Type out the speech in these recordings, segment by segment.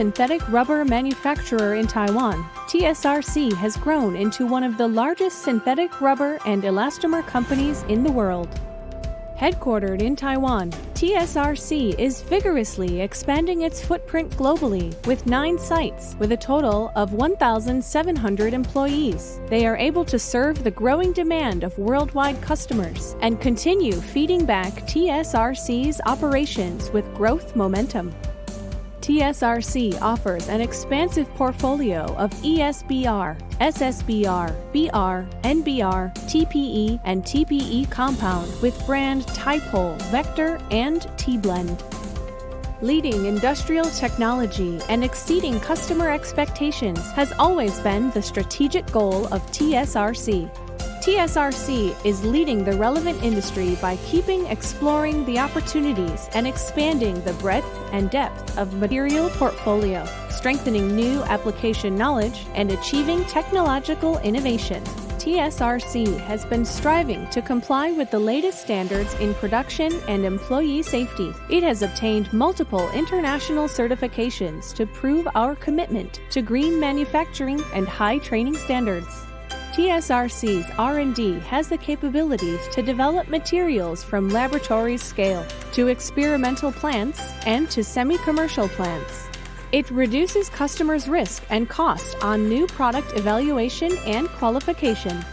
synthetic rubber manufacturer in Taiwan, TSRC has grown into one of the largest synthetic rubber and elastomer companies in the world. Headquartered in Taiwan, TSRC is vigorously expanding its footprint globally with 9 sites with a total of 1,700 employees. They are able to serve the growing demand of worldwide customers and continue feeding back TSRC's operations with growth momentum. TSRC offers an expansive portfolio of ESBR, SSBR, BR, NBR, TPE, and TPE compound with brand Typol, Vector, and T-Blend. Leading industrial technology and exceeding customer expectations has always been the strategic goal of TSRC. TSRC is leading the relevant industry by keeping exploring the opportunities and expanding the breadth and depth of material portfolio, strengthening new application knowledge, and achieving technological innovation. TSRC has been striving to comply with the latest standards in production and employee safety. It has obtained multiple international certifications to prove our commitment to green manufacturing and high training standards. TSRC's R&D has the capabilities to develop materials from laboratory scale to experimental plants and to semi-commercial plants. It reduces customers' risk and cost on new product evaluation and qualification.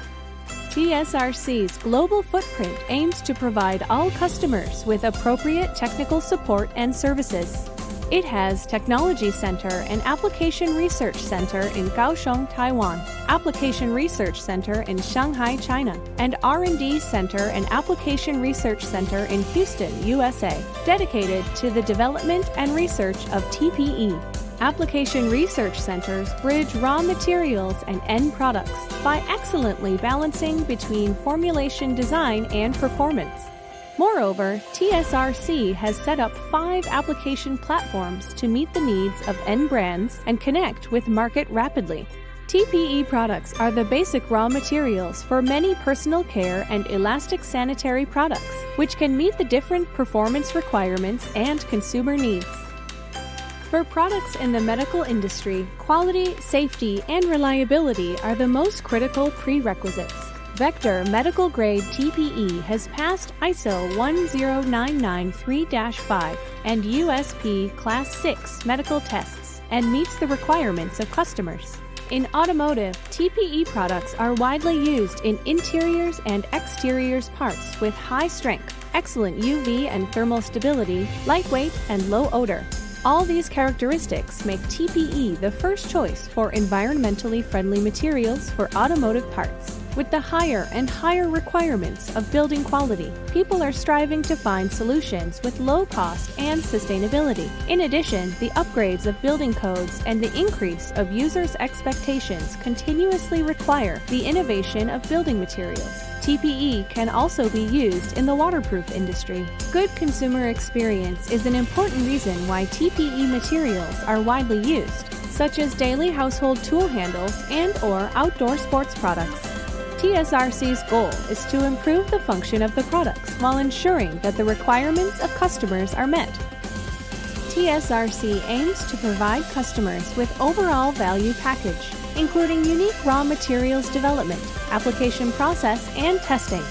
TSRC's global footprint aims to provide all customers with appropriate technical support and services. It has Technology Center and Application Research Center in Kaohsiung, Taiwan, Application Research Center in Shanghai, China, and R&D Center and Application Research Center in Houston, USA, dedicated to the development and research of TPE. Application Research Centers bridge raw materials and end products by excellently balancing between formulation design and performance. Moreover, TSRC has set up 5 application platforms to meet the needs of end brands and connect with market rapidly. TPE products are the basic raw materials for many personal care and elastic sanitary products, which can meet the different performance requirements and consumer needs. For products in the medical industry, quality, safety, and reliability are the most critical prerequisites. Vector Medical Grade TPE has passed ISO 10993-5 and USP Class 6 medical tests and meets the requirements of customers. In automotive, TPE products are widely used in interiors and exteriors parts with high strength, excellent UV and thermal stability, lightweight, and low odor. All these characteristics make TPE the first choice for environmentally friendly materials for automotive parts. With the higher and higher requirements of building quality, people are striving to find solutions with low cost and sustainability. In addition, the upgrades of building codes and the increase of users' expectations continuously require the innovation of building materials. TPE can also be used in the waterproof industry. Good consumer experience is an important reason why TPE materials are widely used, such as daily household tool handles and/or outdoor sports products. TSRC's goal is to improve the function of the products while ensuring that the requirements of customers are met. TSRC aims to provide customers with overall value package, including unique raw materials development, application process, and testing.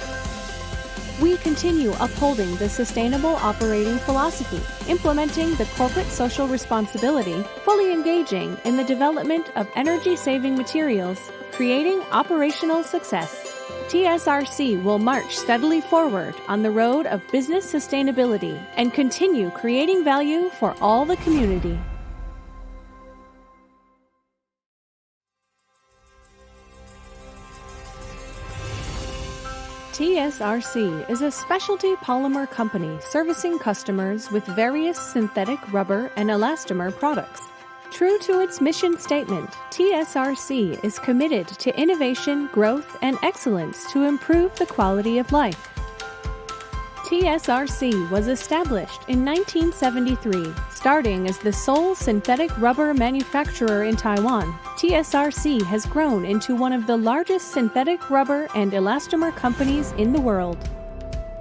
We continue upholding the sustainable operating philosophy, implementing the corporate social responsibility, fully engaging in the development of energy-saving materials, creating operational success. TSRC will march steadily forward on the road of business sustainability and continue creating value for all the community. TSRC is a specialty polymer company servicing customers with various synthetic rubber and elastomer products. True to its mission statement, TSRC is committed to innovation, growth, and excellence to improve the quality of life. TSRC was established in 1973, starting as the sole synthetic rubber manufacturer in Taiwan. TSRC has grown into one of the largest synthetic rubber and elastomer companies in the world.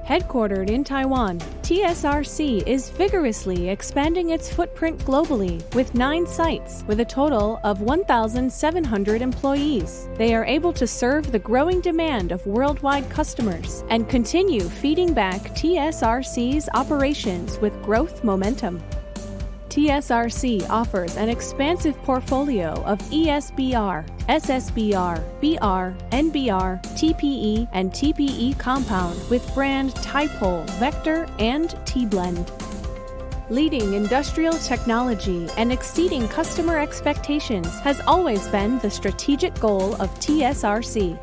Headquartered in Taiwan, TSRC is vigorously expanding its footprint globally with 9 sites with a total of 1,700 employees. They are able to serve the growing demand of worldwide customers and continue feeding back TSRC's operations with growth momentum. TSRC offers an expansive portfolio of ESBR, SSBR, BR, NBR, TPE, and TPE compound with brand Typol, Vector, and T-Blend. Leading industrial technology and exceeding customer expectations has always been the strategic goal of TSRC.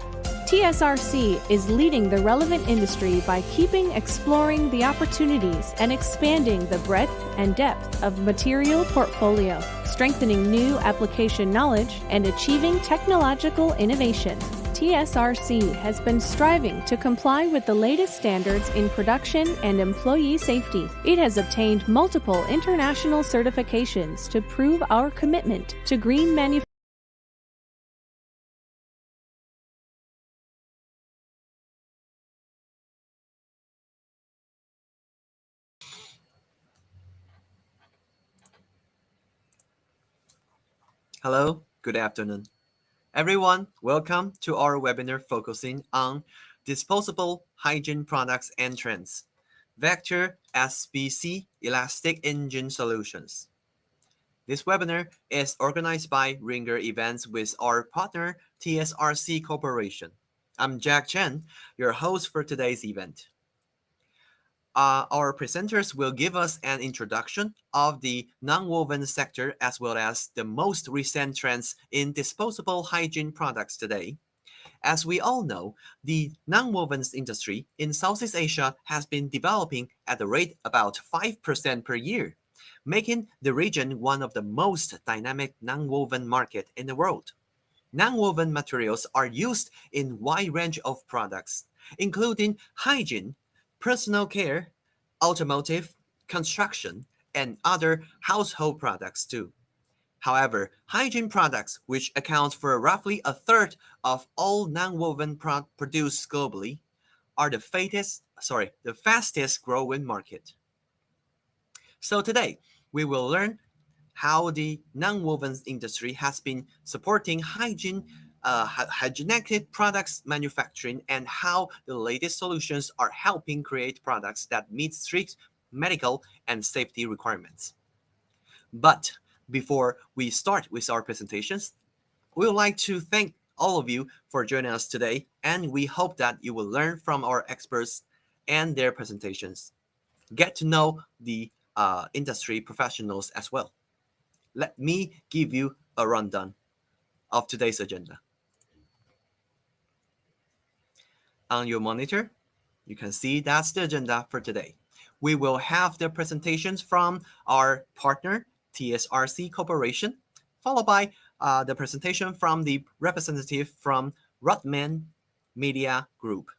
TSRC is leading the relevant industry by keeping exploring the opportunities and expanding the breadth and depth of material portfolio, strengthening new application knowledge, and achieving technological innovation. TSRC has been striving to comply with the latest standards in production and employee safety. It has obtained multiple international certifications to prove our commitment to green manufacturing. Hello, good afternoon. Everyone, welcome to our webinar focusing on disposable hygiene products and trends. Vector SBC Elastic Engine Solutions. This webinar is organized by Ringer Events with our partner TSRC Corporation. I'm Jack Chen, your host for today's event. Our presenters will give us an introduction of the nonwoven sector as well as the most recent trends in disposable hygiene products today. As we all know, the nonwovens industry in Southeast Asia has been developing at a rate about 5% per year, making the region one of the most dynamic nonwoven market in the world. Nonwoven materials are used in a wide range of products, including hygiene, personal care, automotive, construction, and other household products too. However, hygiene products, which account for roughly a third of all nonwoven produced globally, are the fastest growing market. So today, we will learn how the nonwovens industry has been supporting hygienic products manufacturing and how the latest solutions are helping create products that meet strict medical and safety requirements. But before we start with our presentations, we would like to thank all of you for joining us today, and we hope that you will learn from our experts and their presentations. Get to know the industry professionals as well. Let me give you a rundown of today's agenda. On your monitor, you can see that's the agenda for today. We will have the presentations from our partner, TSRC Corporation, followed by the presentation from the representative from Rudman Media Group.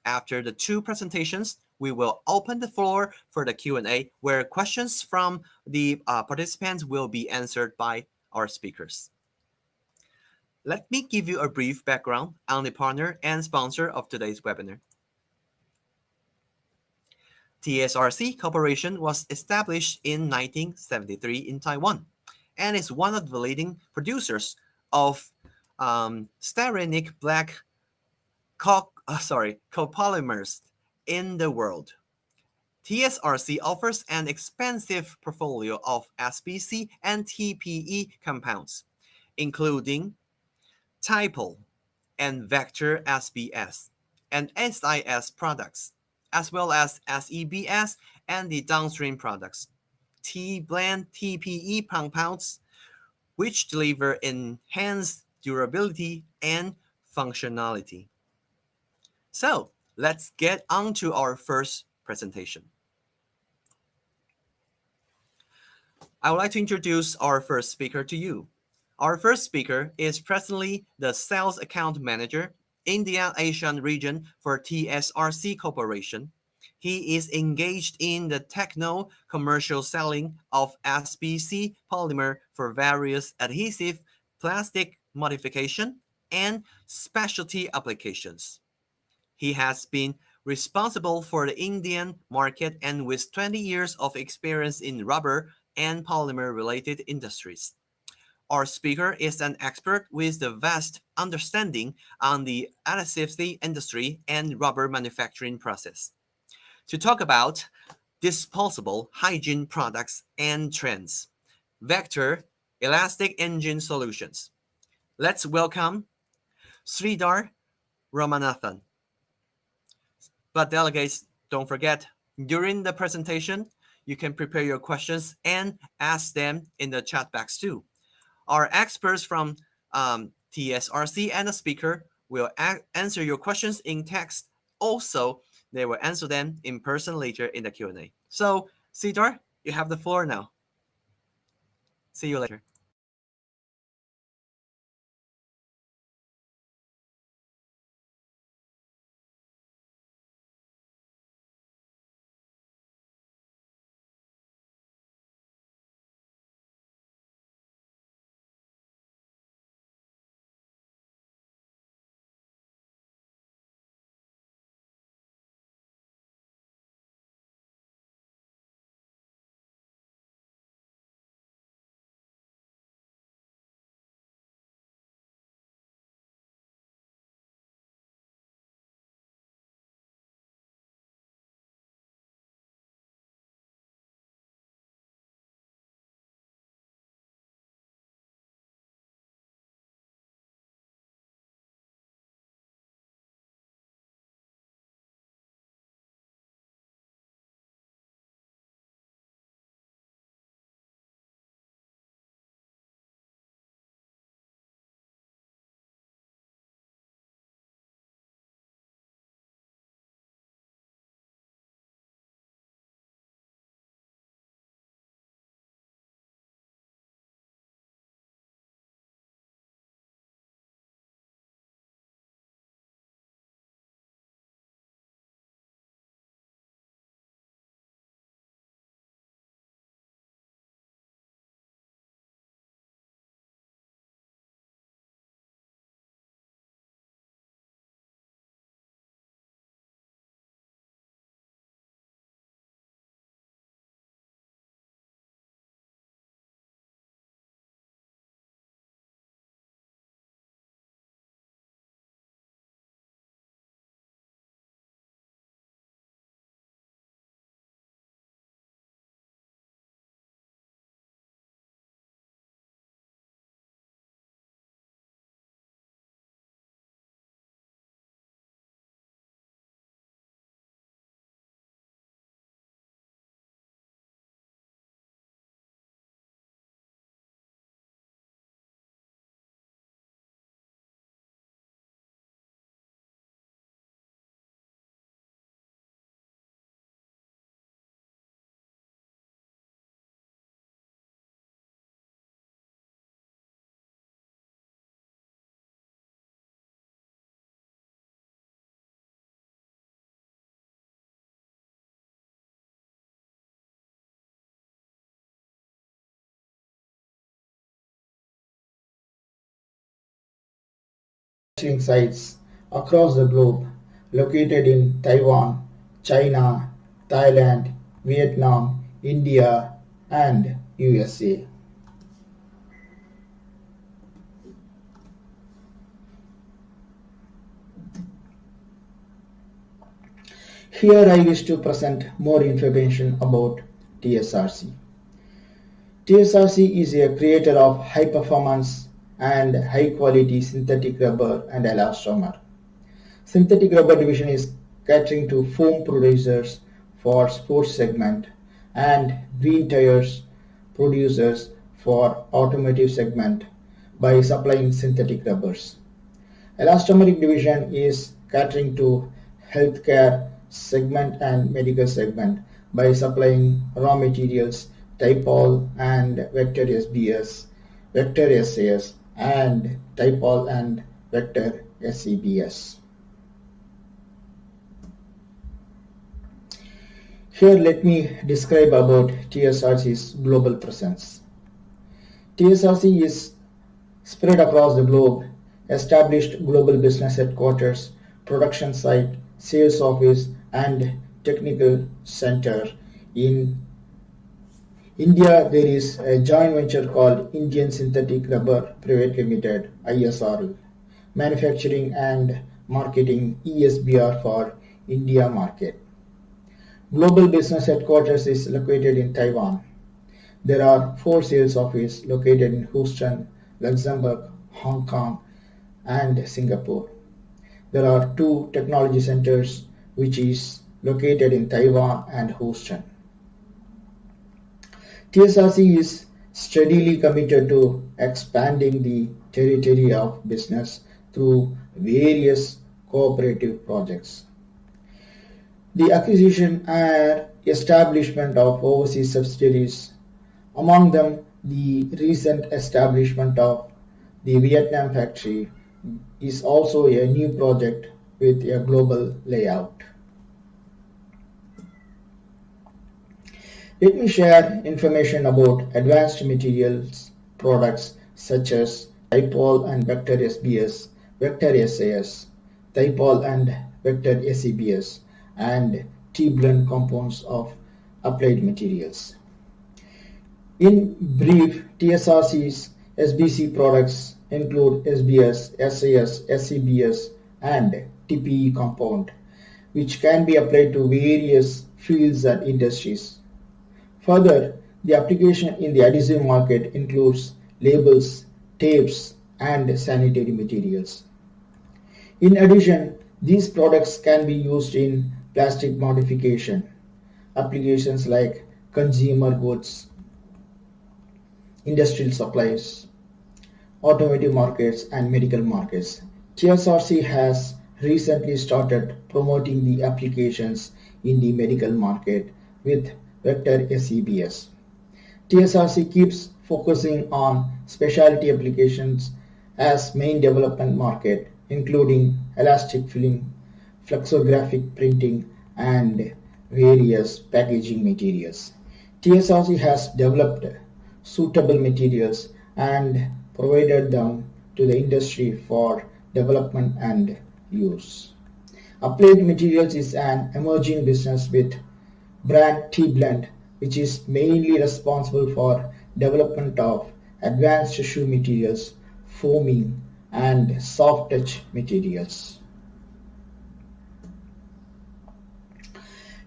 After the 2 presentations, we will open the floor for the Q&A, where questions from the participants will be answered by our speakers. Let me give you a brief background on the partner and sponsor of today's webinar. TSRC Corporation was established in 1973 in Taiwan and is one of the leading producers of styrenic black copolymers in the world. TSRC offers an expansive portfolio of SBC and TPE compounds, including Typol and Vector SBS and SIS products, as well as SEBS and the downstream products, T-blend TPE compounds, which deliver enhanced durability and functionality. So, let's get on to our first presentation. I would like to introduce our first speaker to you. Our first speaker is presently the Sales Account Manager, India Asian region for TSRC Corporation. He is engaged in the techno-commercial selling of SBC polymer for various adhesive, plastic modification, and specialty applications. He has been responsible for the Indian market and with 20 years of experience in rubber and polymer-related industries. Our speaker is an expert with a vast understanding on the adhesive industry and rubber manufacturing process. To talk about disposable hygiene products and trends, Vector Elastic Engine Solutions. Let's welcome Sridhar Ramanathan. But delegates, don't forget, during the presentation, you can prepare your questions and ask them in the chat box too. Our experts from TSRC and the speaker will answer your questions in text. Also, they will answer them in person later in the Q&A. So, Sridhar, you have the floor now. See you later. Manufacturing sites across the globe located in Taiwan, China, Thailand, Vietnam, India, and USA. Here I wish to present more information about TSRC. TSRC is a creator of high performance and high quality synthetic rubber and elastomer. Synthetic rubber division is catering to foam producers for sports segment and green tires producers for automotive segment by supplying synthetic rubbers. Elastomeric division is catering to healthcare segment and medical segment by supplying raw materials, Typol and Vector SBS, Vector SAS and Typol and Vector SEBS. Here let me describe about TSRC's global presence. TSRC is spread across the globe, established global business headquarters, production site, sales office and technical center. In India, there is a joint venture called Indian Synthetic Rubber Private Limited (ISRL), manufacturing and marketing ESBR for India market. Global business headquarters is located in Taiwan. There are 4 sales offices located in Houston, Luxembourg, Hong Kong, and Singapore. There are 2 technology centers which is located in Taiwan and Houston. TSRC is steadily committed to expanding the territory of business through various cooperative projects. The acquisition and establishment of overseas subsidiaries, among them the recent establishment of the Vietnam factory, is also a new project with a global layout. Let me share information about advanced materials products such as Dipol and Vector SBS, Vector SAS, Dipol and Vector SEBS, and T-blend compounds of applied materials. In brief, TSRC's SBC products include SBS, SAS, SEBS, and TPE compound, which can be applied to various fields and industries. Further, the application in the adhesive market includes labels, tapes, and sanitary materials. In addition, these products can be used in plastic modification applications like consumer goods, industrial supplies, automotive markets, and medical markets. TSRC has recently started promoting the applications in the medical market with Vector SEBS. TSRC keeps focusing on specialty applications as main development market, including elastic film, flexographic printing, and various packaging materials. TSRC has developed suitable materials and provided them to the industry for development and use. Applied Materials is an emerging business with brand T-blend, which is mainly responsible for development of advanced shoe materials, foaming, and soft touch materials.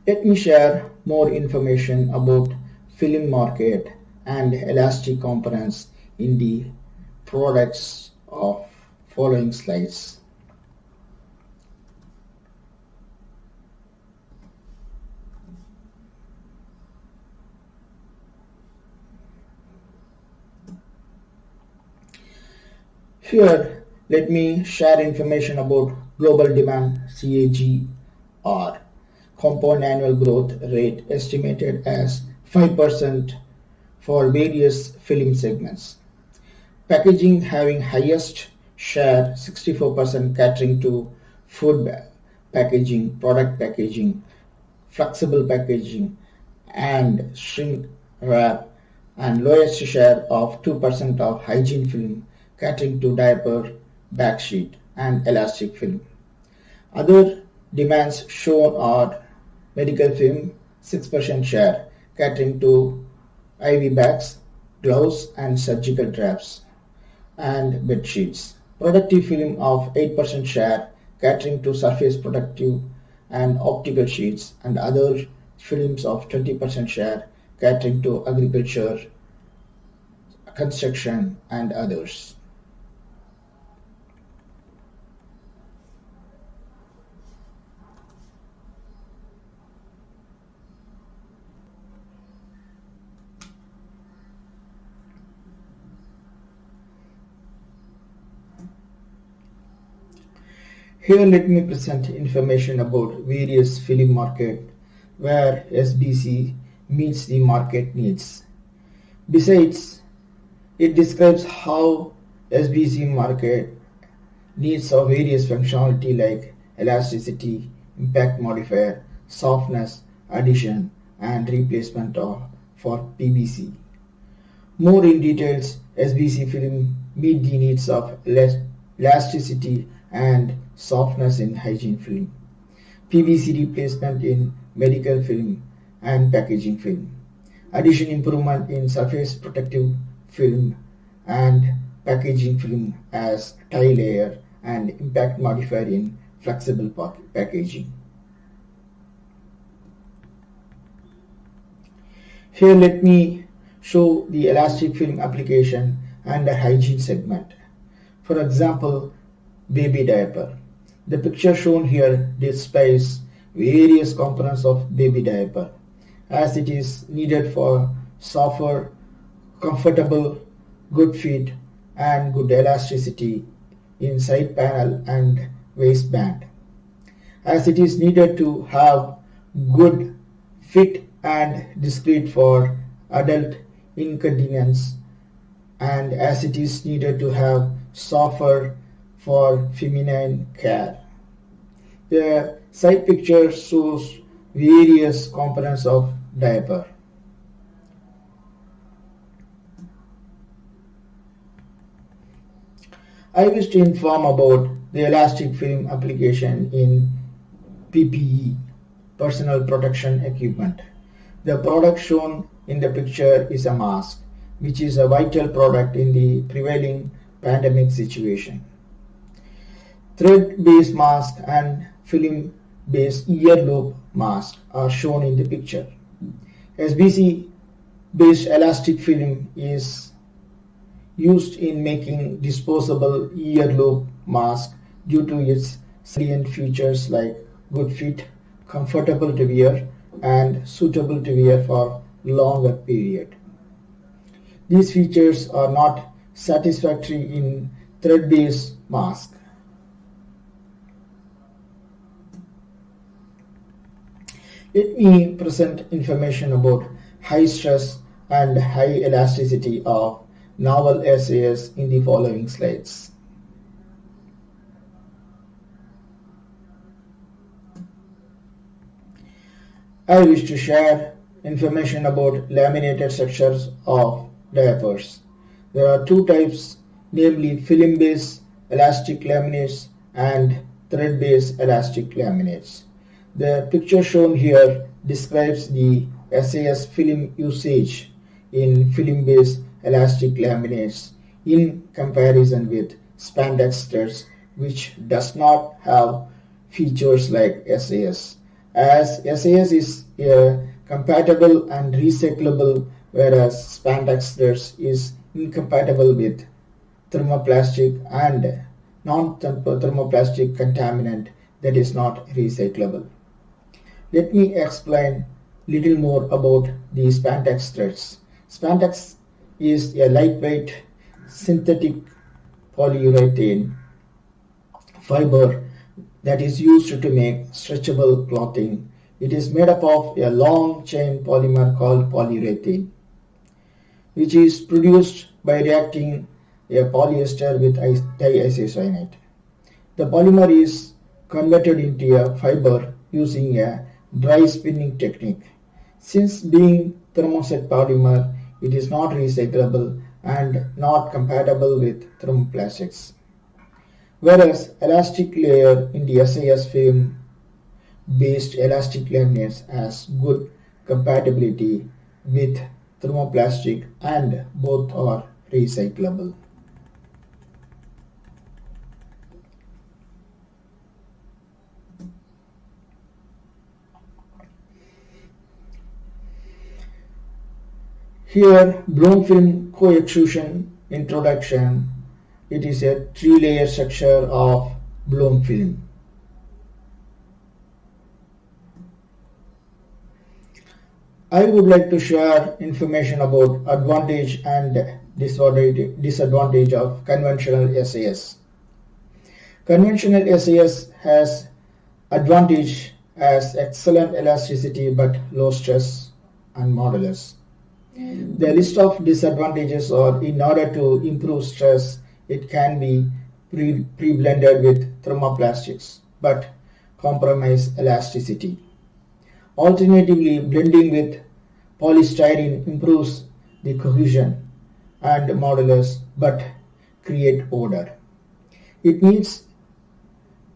Let me share more information about film market and elastic components in the products of following slides. Here, let me share information about global demand CAGR, compound annual growth rate estimated as 5% for various film segments. Packaging having highest share 64% catering to food packaging, product packaging, flexible packaging, and shrink wrap, and lowest share of 2% of hygiene film catering to diaper, backsheet, and elastic film. Other demands shown are medical film 6% share catering to IV bags, gloves, and surgical drapes, and bed sheets. Protective film of 8% share catering to surface protective and optical sheets, and other films of 20% share catering to agriculture, construction, and others. Here let me present information about various film market where SBC meets the market needs. Besides, it describes how SBC market needs of various functionality like elasticity, impact modifier, softness, addition, and replacement for PVC. More in details, SBC film meet the needs of elasticity and softness in hygiene film. PVC replacement in medical film and packaging film, addition improvement in surface protective film and packaging film as tie layer, and impact modifier in flexible packaging. Here let me show the elastic film application and the hygiene segment. For example, baby diaper. The picture shown here displays various components of baby diaper, as it is needed for softer, comfortable, good fit and good elasticity in side panel and waistband, as it is needed to have good fit and discreet for adult incontinence, and as it is needed to have softer for feminine care. The side picture shows various components of diaper. I wish to inform about the elastic film application in PPE, personal protection equipment. The product shown in the picture is a mask, which is a vital product in the prevailing pandemic situation. Thread-based mask and film-based ear-lobe mask are shown in the picture. SBC-based elastic film is used in making disposable ear-lobe mask due to its salient features like good fit, comfortable to wear, and suitable to wear for longer period. These features are not satisfactory in thread-based mask. Let me present information about high stress and high elasticity of novel SAS in the following slides. I wish to share information about laminated structures of diapers. There are two types, namely film-based elastic laminates and thread-based elastic laminates. The picture shown here describes the SAS film usage in film-based elastic laminates in comparison with spandex threads, which does not have features like SAS. As SAS is compatible and recyclable, whereas spandex threads is incompatible with thermoplastic and non-thermoplastic contaminant that is not recyclable. Let me explain little more about the spandex threads. Spandex is a lightweight synthetic polyurethane fiber that is used to make stretchable clothing. It is made up of a long chain polymer called polyurethane, which is produced by reacting a polyester with diisocyanate. The polymer is converted into a fiber using a dry spinning technique. Since being thermoset polymer, it is not recyclable and not compatible with thermoplastics. Whereas elastic layer in the SAS film based elastic laminates has good compatibility with thermoplastic and both are recyclable. Here, blown film co-extrusion introduction. It is a 3-layer structure of blown film. I would like to share information about advantage and disadvantage of conventional SAS. Conventional SAS has advantage as excellent elasticity but low stress and modulus. The list of disadvantages are, in order to improve stress, it can be pre-blended with thermoplastics but compromise elasticity. Alternatively, blending with polystyrene improves the cohesion and modulus but create odor. It needs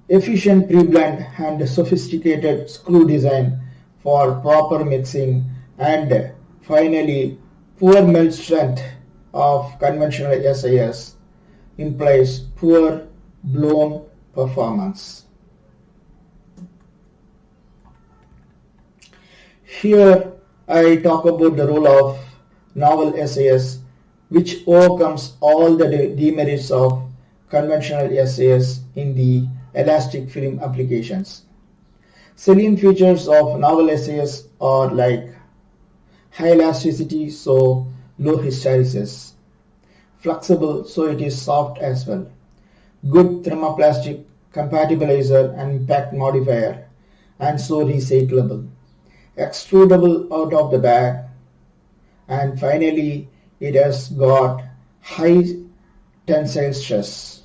efficient pre-blend and sophisticated screw design for proper mixing, and finally poor melt strength of conventional SIS implies poor blown performance. Here I talk about the role of novel SIS, which overcomes all the demerits of conventional SIS in the elastic film applications. Salient features of novel SIS are like high elasticity, so low hysteresis, flexible, so it is soft as well, good thermoplastic compatibilizer and impact modifier, and so recyclable, extrudable out of the bag, and finally it has got high tensile stress.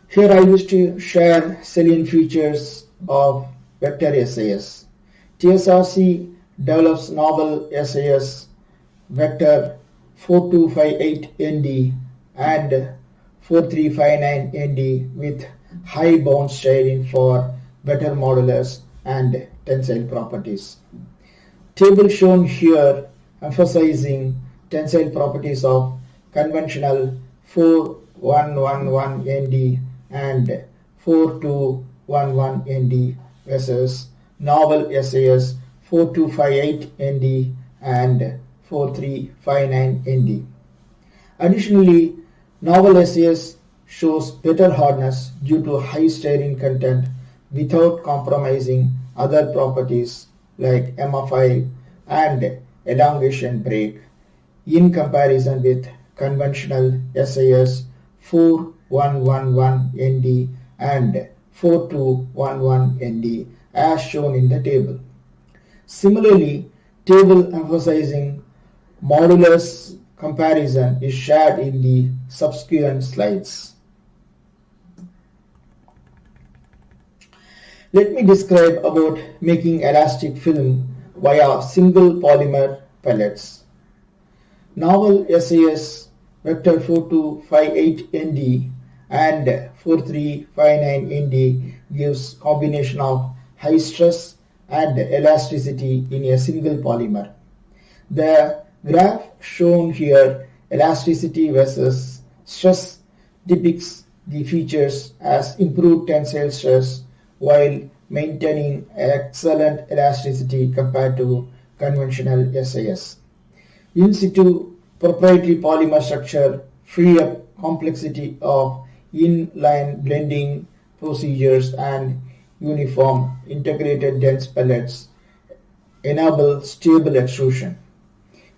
Here I wish to share salient features of vector SIS. TSRC develops novel SIS vector 4258ND and 4359ND with high bound styling for better modulus and tensile properties. Table shown here emphasizing tensile properties of conventional 4111ND and 4211ND versus novel SIS 4258ND and 4359ND. Additionally, novel SIS shows better hardness due to high styrene content without compromising other properties like MFI and elongation break in comparison with conventional SIS 4111ND and 4211ND as shown in the table. Similarly, table emphasizing modulus comparison is shared in the subsequent slides. Let me describe about making elastic film via single polymer pellets. Novel SIS vector 4258ND and 4359ND gives combination of high stress and elasticity in a single polymer. The graph shown here, elasticity versus stress, depicts the features as improved tensile stress while maintaining excellent elasticity compared to conventional SIS. In situ proprietary polymer structure free up complexity of in-line blending procedures, and uniform integrated dense pellets enable stable extrusion.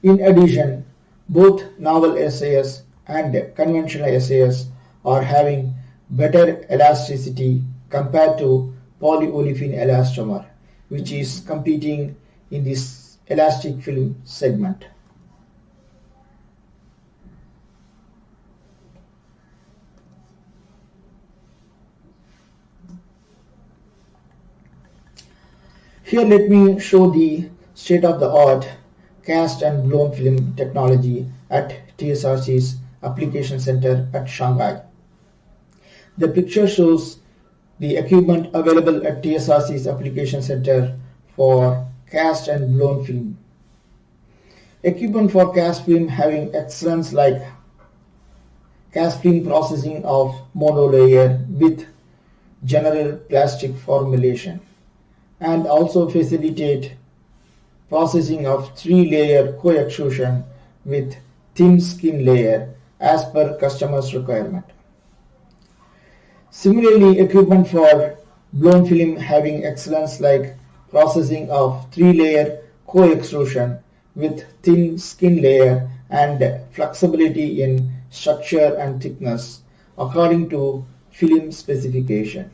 In addition, both novel SIS and conventional SIS are having better elasticity compared to polyolefin elastomer, which is competing in this elastic film segment. Here let me show the state-of-the-art cast and blown film technology at TSRC's application center at Shanghai. The picture shows the equipment available at TSRC's application center for cast and blown film. Equipment for cast film having excellence like cast film processing of monolayer with general plastic formulation, and also facilitate processing of 3-layer co-extrusion with thin skin layer as per customer's requirement. Similarly, equipment for blown film having excellence like processing of 3-layer co-extrusion with thin skin layer and flexibility in structure and thickness according to film specification.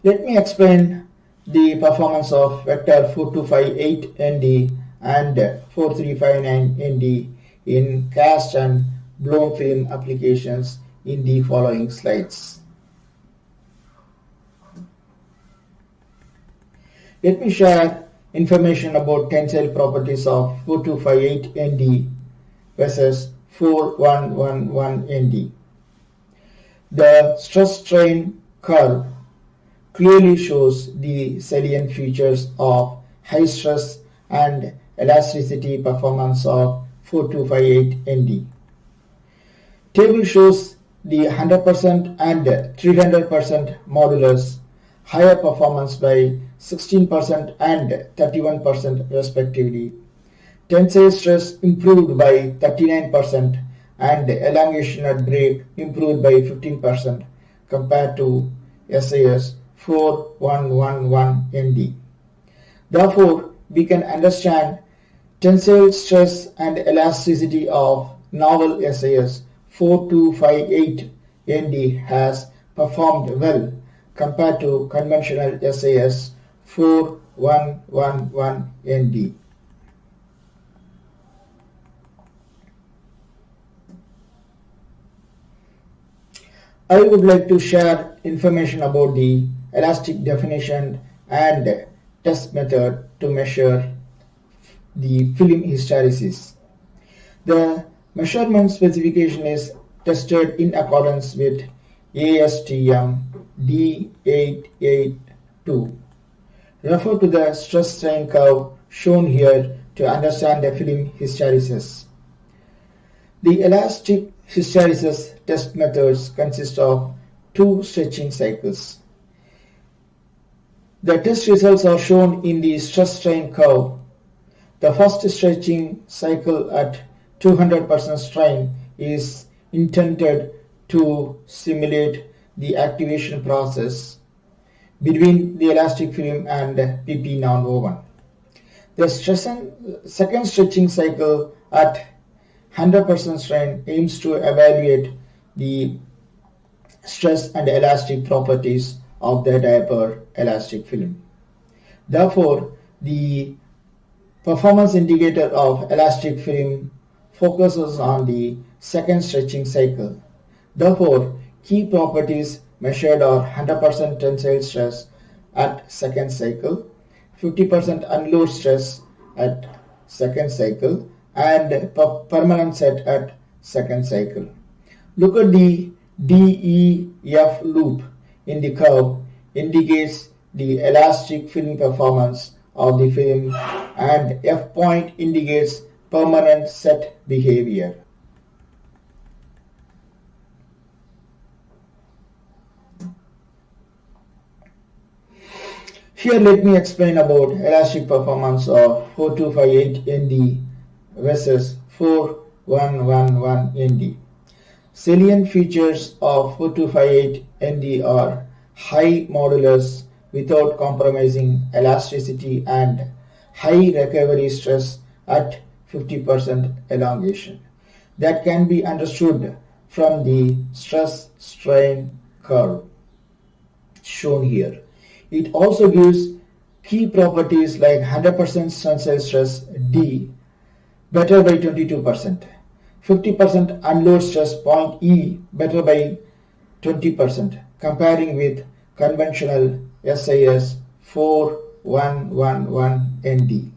Let me explain the performance of vector 4258ND and 4359ND in cast and blown film applications in the following slides. Let me share information about tensile properties of 4258 ND versus 4111 ND. The stress strain curve clearly shows the salient features of high stress and elasticity performance of 4258 ND. Table shows the 100% and 300% modulus higher performance by 16% and 31% respectively. Tensile stress improved by 39% and elongation at break improved by 15% compared to SAS 4111 ND. Therefore, we can understand tensile stress and elasticity of novel SAS 4258 ND has performed well compared to conventional SAS 4111 ND. I would like to share information about the elastic definition and test method to measure the film hysteresis. The measurement specification is tested in accordance with ASTM D882. Refer to the stress strain curve shown here to understand the film hysteresis. The elastic hysteresis test methods consist of 2 stretching cycles. The test results are shown in the stress strain curve. The first stretching cycle at 200% strain is intended to simulate the activation process between the elastic film and PP nonwoven. The second stretching cycle at 100% strain aims to evaluate the stress and elastic properties of the diaper elastic film. Therefore, the performance indicator of elastic film focuses on the second stretching cycle. Therefore, key properties measured are 100% tensile stress at second cycle, 50% unload stress at second cycle, and permanent set at second cycle. Look at the DEF loop in the curve indicates the elastic film performance of the film, and F point indicates permanent set behavior. Here let me explain about elastic performance of 4258 ND versus 4111 ND. Salient features of 4258 ND are high modulus without compromising elasticity and high recovery stress at 50% elongation. That can be understood from the stress strain curve shown here. It also gives key properties like 100% tensile stress D better by 22%, 50% unload stress point E better by 20%, comparing with conventional SAS 4111 ND.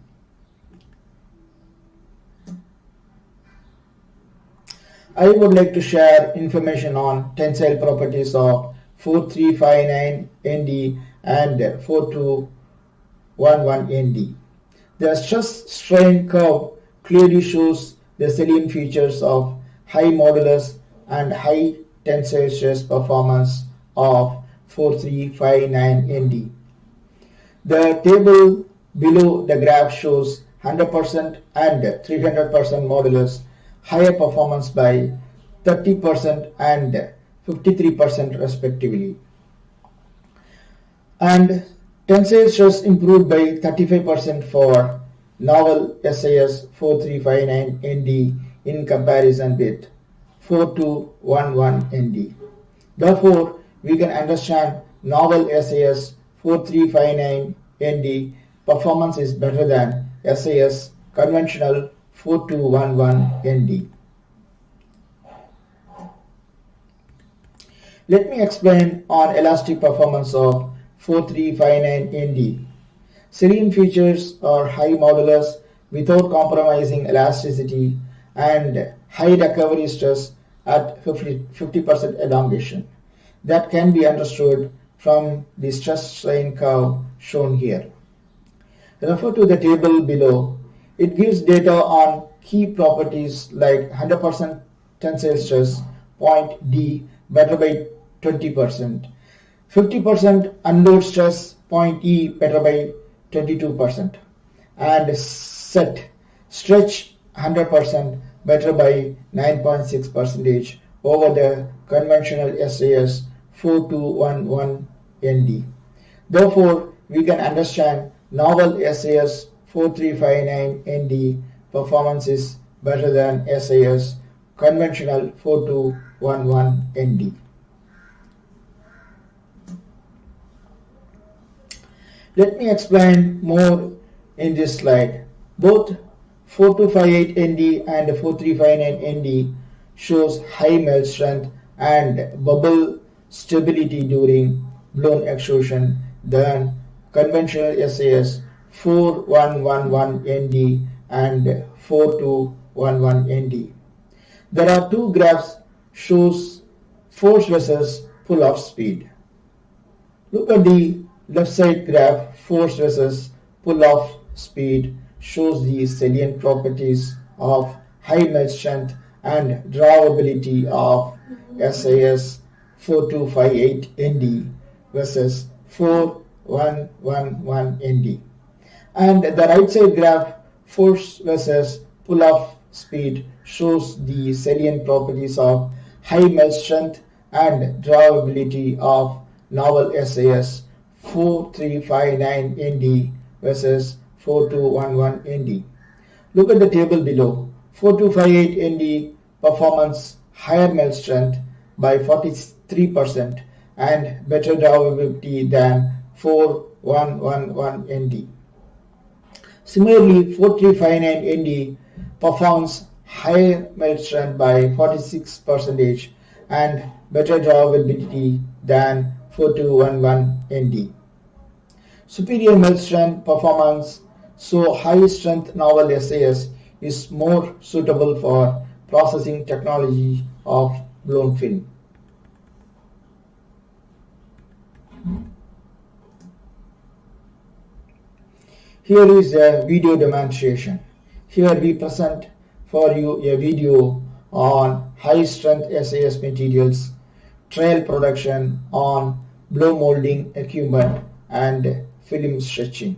I would like to share information on tensile properties of 4359 ND and 4211 ND. The stress strain curve clearly shows the salient features of high modulus and high tensile stress performance of 4359 ND. The table below the graph shows 100% and 300% modulus higher performance by 30% and 53% respectively. And tensile stress improved by 35% for novel SAS 4359 ND in comparison with 4211 ND. Therefore, we can understand novel SAS 4359 ND performance is better than SAS conventional 4211 ND. Let me explain on elastic performance of 4359 ND. Serene features are high modulus without compromising elasticity and high recovery stress at 50% elongation. That can be understood from the stress strain curve shown here. Refer to the table below. It gives data on key properties like 100% tensile stress, point D, better by 20%. 50% unload stress, point E, better by 22%. And set, stretch 100%, better by 9.6% over the conventional SAS 4211 ND. Therefore, we can understand novel SAS 4359 ND performance is better than SAS conventional 4211 ND. Let me explain more in this slide. Both 4258 ND and 4359 ND shows high melt strength and bubble stability during blown extrusion than conventional SAS 4111 ND and 4211 ND. There are two graphs shows force versus pull-off speed. Look at the left side graph, force versus pull-off speed shows the salient properties of high melt strength and drawability of SAS 4258 ND versus 4111 ND. And the right side graph, force versus pull-off speed, shows the salient properties of high melt strength and drawability of novel SAS 4359 ND versus 4211 ND. Look at the table below. 4258 ND performance higher melt strength by 43% and better drawability than 4111 ND. Similarly, 4359 ND performs higher melt strength by 46% and better drawability than 4211 ND. Superior melt strength performance, so high strength novel SAS is more suitable for processing technology of blown film. Here is a video demonstration. Here we present for you a video on high strength SAS materials, trial production on blow molding equipment and film stretching.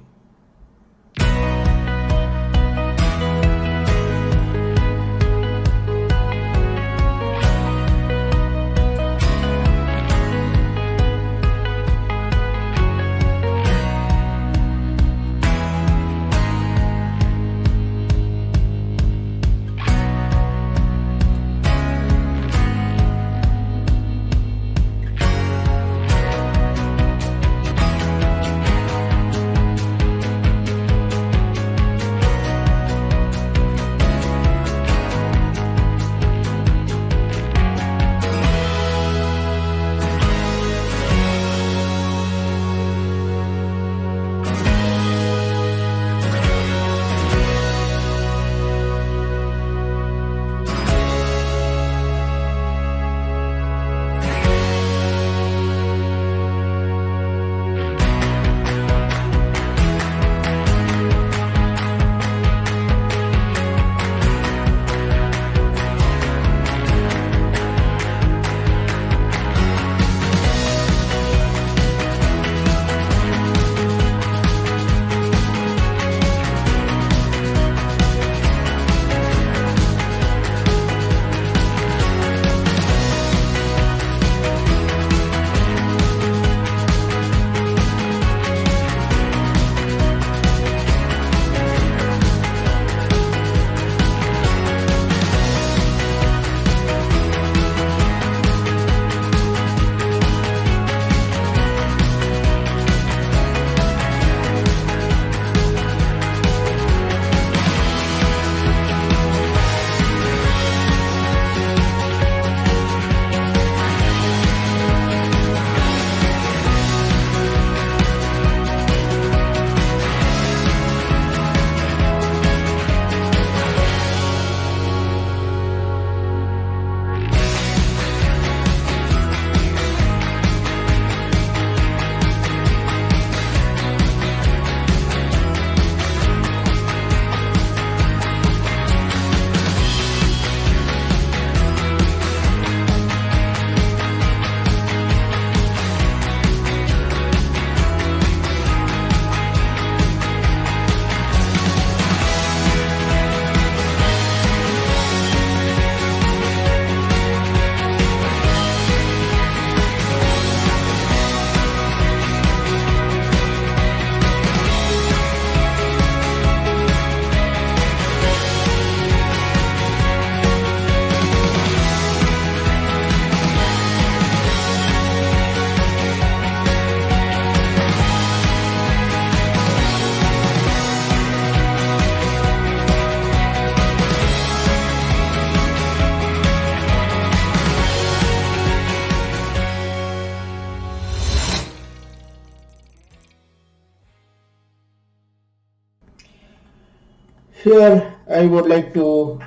Here I would like to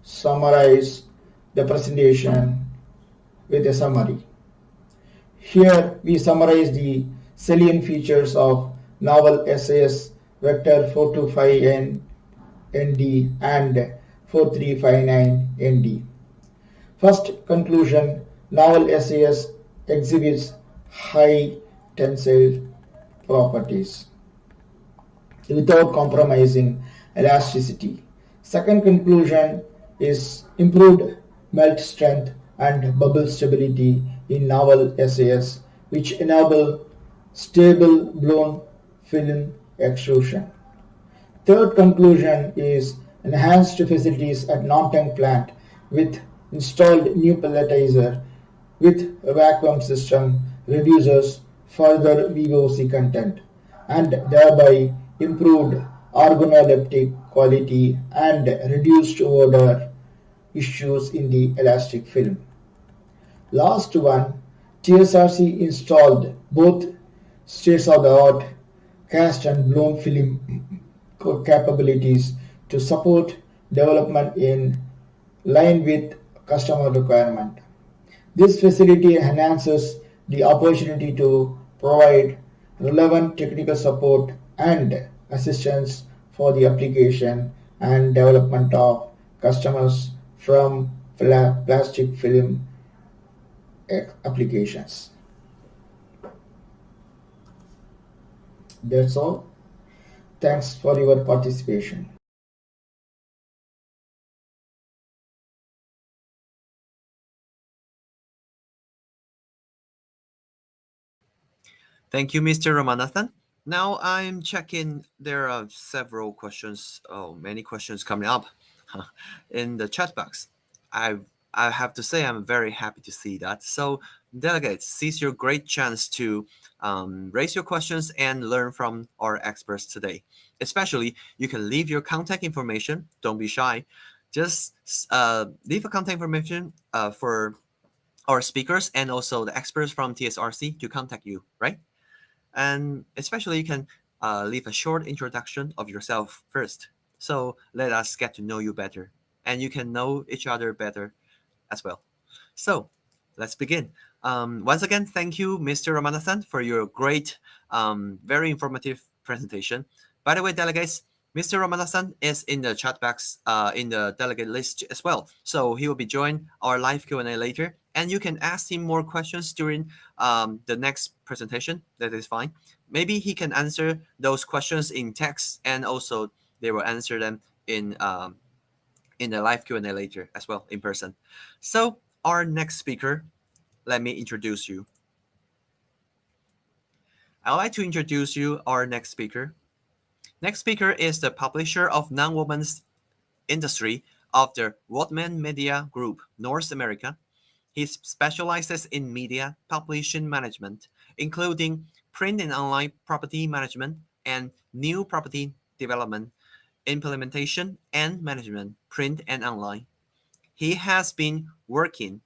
summarize the presentation with a summary. Here we summarize the salient features of novel SAS vector 425N ND and 4359ND. First conclusion, novel SAS exhibits high tensile properties without compromising elasticity. Second conclusion is improved melt strength and bubble stability in novel SAS, which enable stable blown film extrusion. Third conclusion is enhanced facilities at non-tank plant with installed new pelletizer with a vacuum system reduces further VOC content and thereby improved organoleptic quality and reduced odor issues in the elastic film. Last one, TSRC installed both state-of-the-art cast and blown film capabilities to support development in line with customer requirement. This facility enhances the opportunity to provide relevant technical support and assistance for the application and development of customers from plastic film applications. That's all. Thanks for your participation. Thank you, Mr. Ramanathan. Now I'm checking. There are several questions. Oh, many questions coming up in the chat box. I have to say I'm very happy to see that. So, delegates, seize your great chance to raise your questions and learn from our experts today. Especially, you can leave your contact information. Don't be shy. Just leave a contact information for our speakers and also the experts from TSRC to contact you, right? And especially you can leave a short introduction of yourself first. So let us get to know you better and you can know each other better as well. So let's begin. Once again, thank you, Mr. Ramanathan, for your great, very informative presentation. By the way, delegates, Mr. Ramanathan is in the chat box in the delegate list as well. So he will be joining our live Q&A later. And you can ask him more questions during the next presentation. That is fine. Maybe he can answer those questions in text and also they will answer them in the live Q&A later as well in person. So our next speaker, let me introduce you. I'd like to introduce you our next speaker. Next speaker is the publisher of Nonwovens industry of the Rodman Media Group, North America. He specializes in media publishing management, including print and online property management and new property development, implementation and management, print and online. He has been working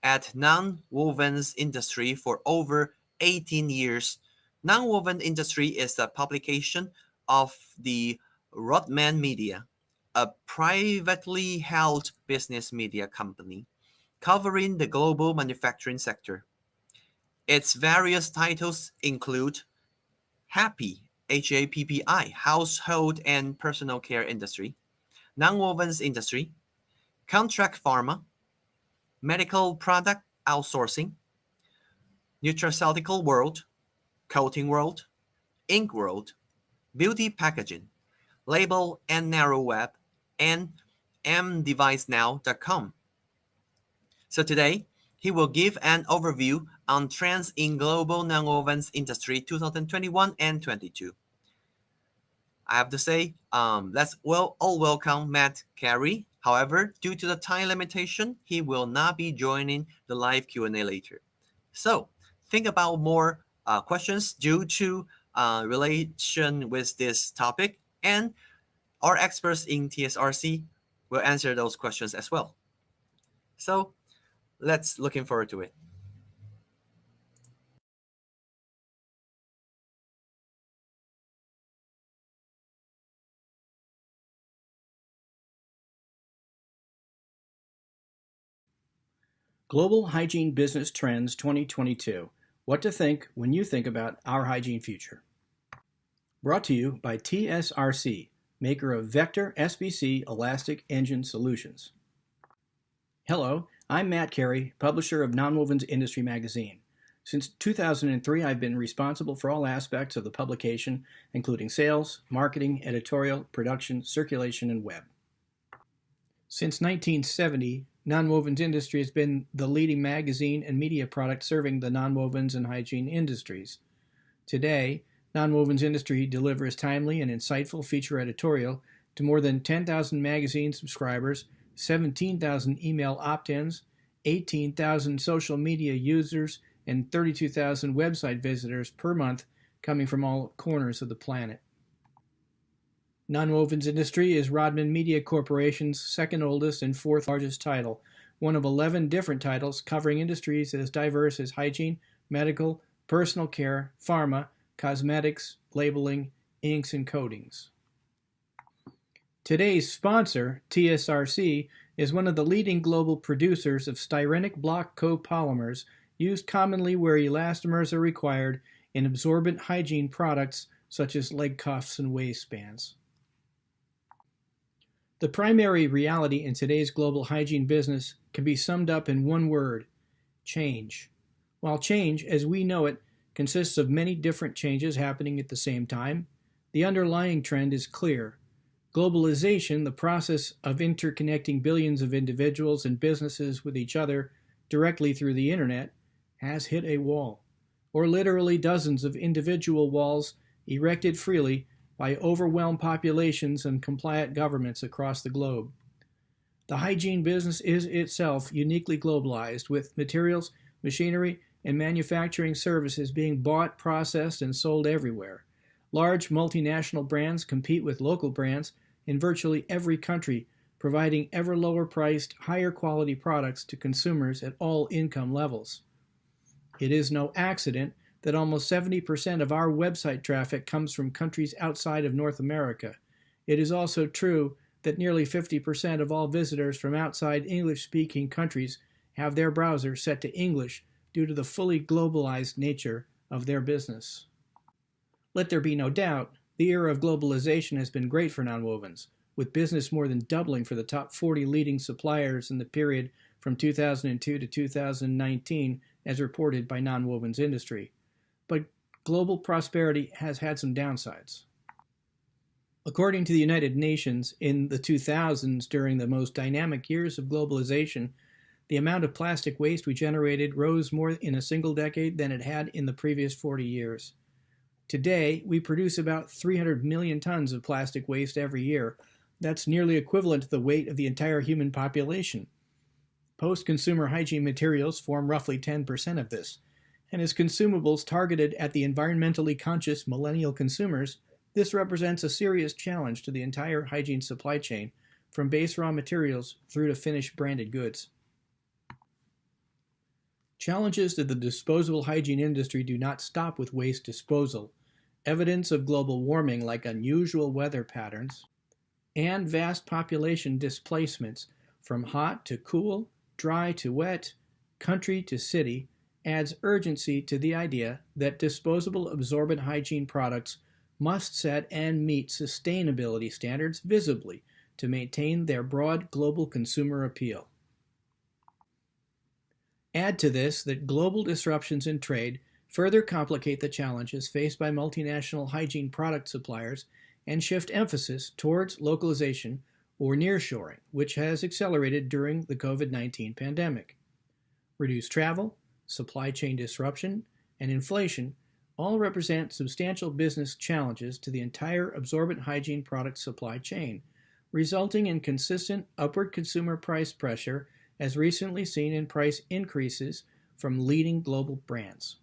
at Nonwovens industry for over 18 years. Nonwoven industry is a publication of the Rodman Media, a privately held business media company covering the global manufacturing sector. Its various titles include Happy, HAPPI, Household and Personal Care Industry, Nonwovens Industry, Contract Pharma, Medical Product Outsourcing, Nutraceutical World, Coating World, Ink World, Beauty Packaging, Label and Narrow Web, and mdevicenow.com. So today, he will give an overview on trends in global nonwovens industry 2021 and 22. I have to say, let's all welcome Matt Carey. However, due to the time limitation, he will not be joining the live Q&A later. So think about more questions due to relation with this topic, and our experts in TSRC will answer those questions as well. So let's looking forward to it. Global Hygiene Business Trends 2022. What to think when you think about our hygiene future. Brought to you by TSRC, maker of Vector SBC Elastic Engine Solutions. Hello, I'm Matt Carey, publisher of Nonwovens Industry Magazine. Since 2003, I've been responsible for all aspects of the publication, including sales, marketing, editorial, production, circulation, and web. Since 1970, Nonwovens Industry has been the leading magazine and media product serving the nonwovens and hygiene industries. Today, Nonwovens Industry delivers timely and insightful feature editorial to more than 10,000 magazine subscribers, 17,000 email opt-ins, 18,000 social media users, and 32,000 website visitors per month coming from all corners of the planet. Nonwovens Industry is Rodman Media Corporation's second oldest and fourth largest title, one of 11 different titles covering industries as diverse as hygiene, medical, personal care, pharma, cosmetics, labeling, inks, and coatings. Today's sponsor, TSRC, is one of the leading global producers of styrenic block copolymers used commonly where elastomers are required in absorbent hygiene products such as leg cuffs and waistbands. The primary reality in today's global hygiene business can be summed up in one word: change. While change, as we know it, consists of many different changes happening at the same time, the underlying trend is clear. Globalization, the process of interconnecting billions of individuals and businesses with each other directly through the internet, has hit a wall, or literally dozens of individual walls erected freely by overwhelmed populations and compliant governments across the globe. The hygiene business is itself uniquely globalized, with materials, machinery, and manufacturing services being bought, processed, and sold everywhere. Large multinational brands compete with local brands in virtually every country, providing ever lower priced, higher quality products to consumers at all income levels. It is no accident that almost 70% of our website traffic comes from countries outside of North America. It is also true that nearly 50% of all visitors from outside English-speaking countries have their browser set to English due to the fully globalized nature of their business. Let there be no doubt, the era of globalization has been great for nonwovens, with business more than doubling for the top 40 leading suppliers in the period from 2002 to 2019, as reported by Nonwovens Industry. But global prosperity has had some downsides. According to the United Nations, in the 2000s, during the most dynamic years of globalization, the amount of plastic waste we generated rose more in a single decade than it had in the previous 40 years. Today, we produce about 300 million tons of plastic waste every year. That's nearly equivalent to the weight of the entire human population. Post-consumer hygiene materials form roughly 10% of this, and as consumables targeted at the environmentally conscious millennial consumers, this represents a serious challenge to the entire hygiene supply chain, from base raw materials through to finished branded goods. Challenges to the disposable hygiene industry do not stop with waste disposal. Evidence of global warming, like unusual weather patterns, and vast population displacements from hot to cool, dry to wet, country to city, adds urgency to the idea that disposable absorbent hygiene products must set and meet sustainability standards visibly to maintain their broad global consumer appeal. Add to this that global disruptions in trade further complicate the challenges faced by multinational hygiene product suppliers and shift emphasis towards localization or nearshoring, which has accelerated during the COVID-19 pandemic. Reduced travel, supply chain disruption, and inflation all represent substantial business challenges to the entire absorbent hygiene product supply chain, resulting in consistent upward consumer price pressure as recently seen in price increases from leading global brands.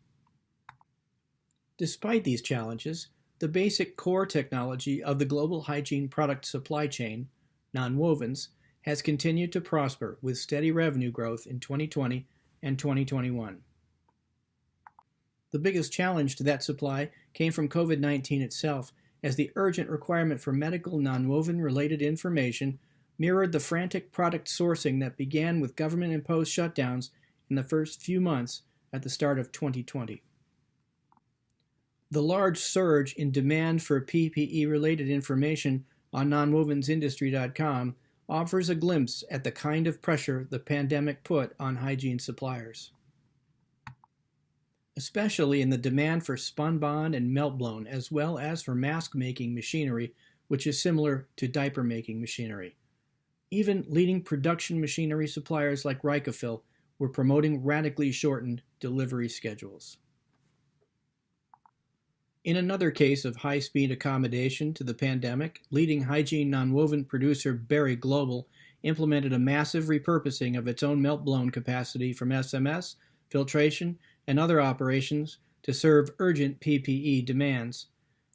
Despite these challenges, the basic core technology of the global hygiene product supply chain, nonwovens, has continued to prosper with steady revenue growth in 2020 and 2021. The biggest challenge to that supply came from COVID-19 itself, as the urgent requirement for medical nonwoven-related information mirrored the frantic product sourcing that began with government-imposed shutdowns in the first few months at the start of 2020. The large surge in demand for PPE-related information on nonwovensindustry.com offers a glimpse at the kind of pressure the pandemic put on hygiene suppliers, especially in the demand for spunbond and melt-blown, as well as for mask-making machinery, which is similar to diaper-making machinery. Even leading production machinery suppliers like Rycofil were promoting radically shortened delivery schedules. In another case of high-speed accommodation to the pandemic, leading hygiene nonwoven producer Berry Global implemented a massive repurposing of its own melt-blown capacity from SMS, filtration, and other operations to serve urgent PPE demands.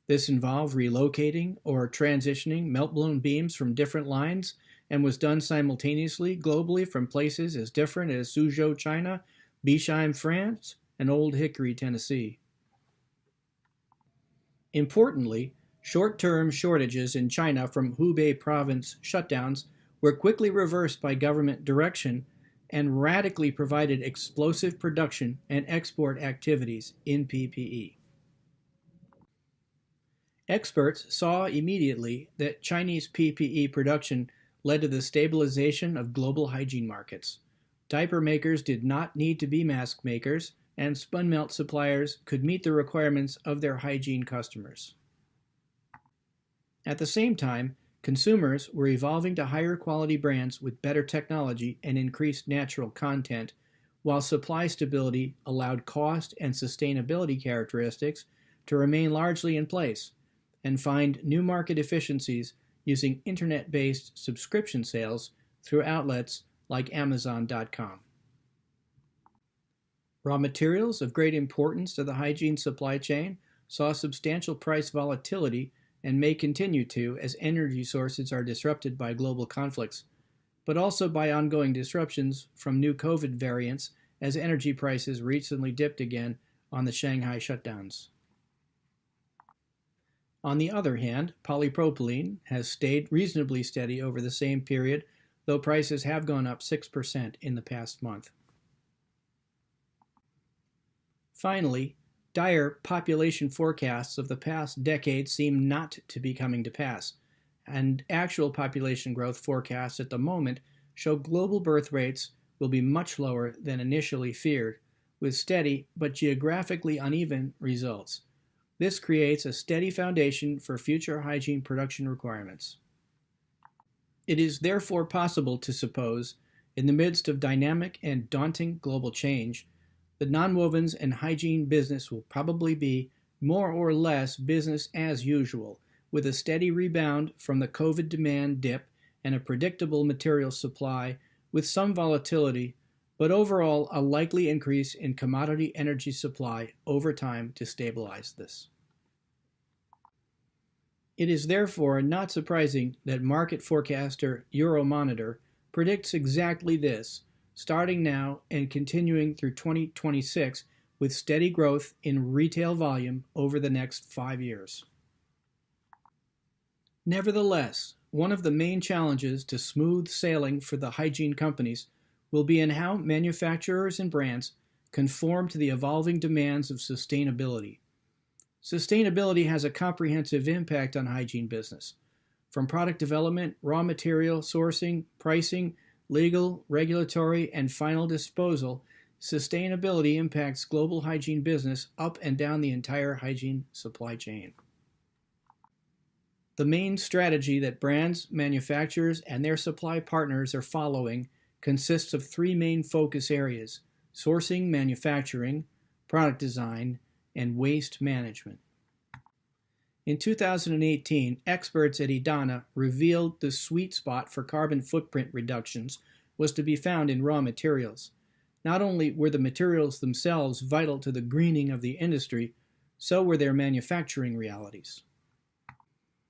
This involved relocating or transitioning melt-blown beams from different lines and was done simultaneously globally from places as different as Suzhou, China, Bischheim, France, and Old Hickory, Tennessee. Importantly, short-term shortages in China from Hubei province shutdowns were quickly reversed by government direction and radically provided explosive production and export activities in PPE. Experts saw immediately that Chinese PPE production led to the stabilization of global hygiene markets. Diaper makers did not need to be mask makers, and spunmelt suppliers could meet the requirements of their hygiene customers. At the same time, consumers were evolving to higher quality brands with better technology and increased natural content, while supply stability allowed cost and sustainability characteristics to remain largely in place and find new market efficiencies using internet-based subscription sales through outlets like Amazon.com. Raw materials of great importance to the hygiene supply chain saw substantial price volatility and may continue to as energy sources are disrupted by global conflicts, but also by ongoing disruptions from new COVID variants as energy prices recently dipped again on the Shanghai shutdowns. On the other hand, polypropylene has stayed reasonably steady over the same period, though prices have gone up 6% in the past month. Finally, dire population forecasts of the past decade seem not to be coming to pass, and actual population growth forecasts at the moment show global birth rates will be much lower than initially feared, with steady but geographically uneven results. This creates a steady foundation for future hygiene production requirements. It is therefore possible to suppose, in the midst of dynamic and daunting global change, the nonwovens and hygiene business will probably be more or less business as usual, with a steady rebound from the COVID demand dip and a predictable material supply with some volatility, but overall a likely increase in commodity energy supply over time to stabilize this. It is therefore not surprising that market forecaster Euromonitor predicts exactly this, starting now and continuing through 2026 with steady growth in retail volume over the next 5 years. Nevertheless, one of the main challenges to smooth sailing for the hygiene companies will be in how manufacturers and brands conform to the evolving demands of sustainability. Sustainability has a comprehensive impact on hygiene business, from product development, raw material sourcing, pricing, legal, regulatory, and final disposal. Sustainability impacts global hygiene business up and down the entire hygiene supply chain. The main strategy that brands, manufacturers, and their supply partners are following consists of 3 main focus areas: sourcing, manufacturing, product design, and waste management. In 2018, experts at Idana revealed the sweet spot for carbon footprint reductions was to be found in raw materials. Not only were the materials themselves vital to the greening of the industry, so were their manufacturing realities.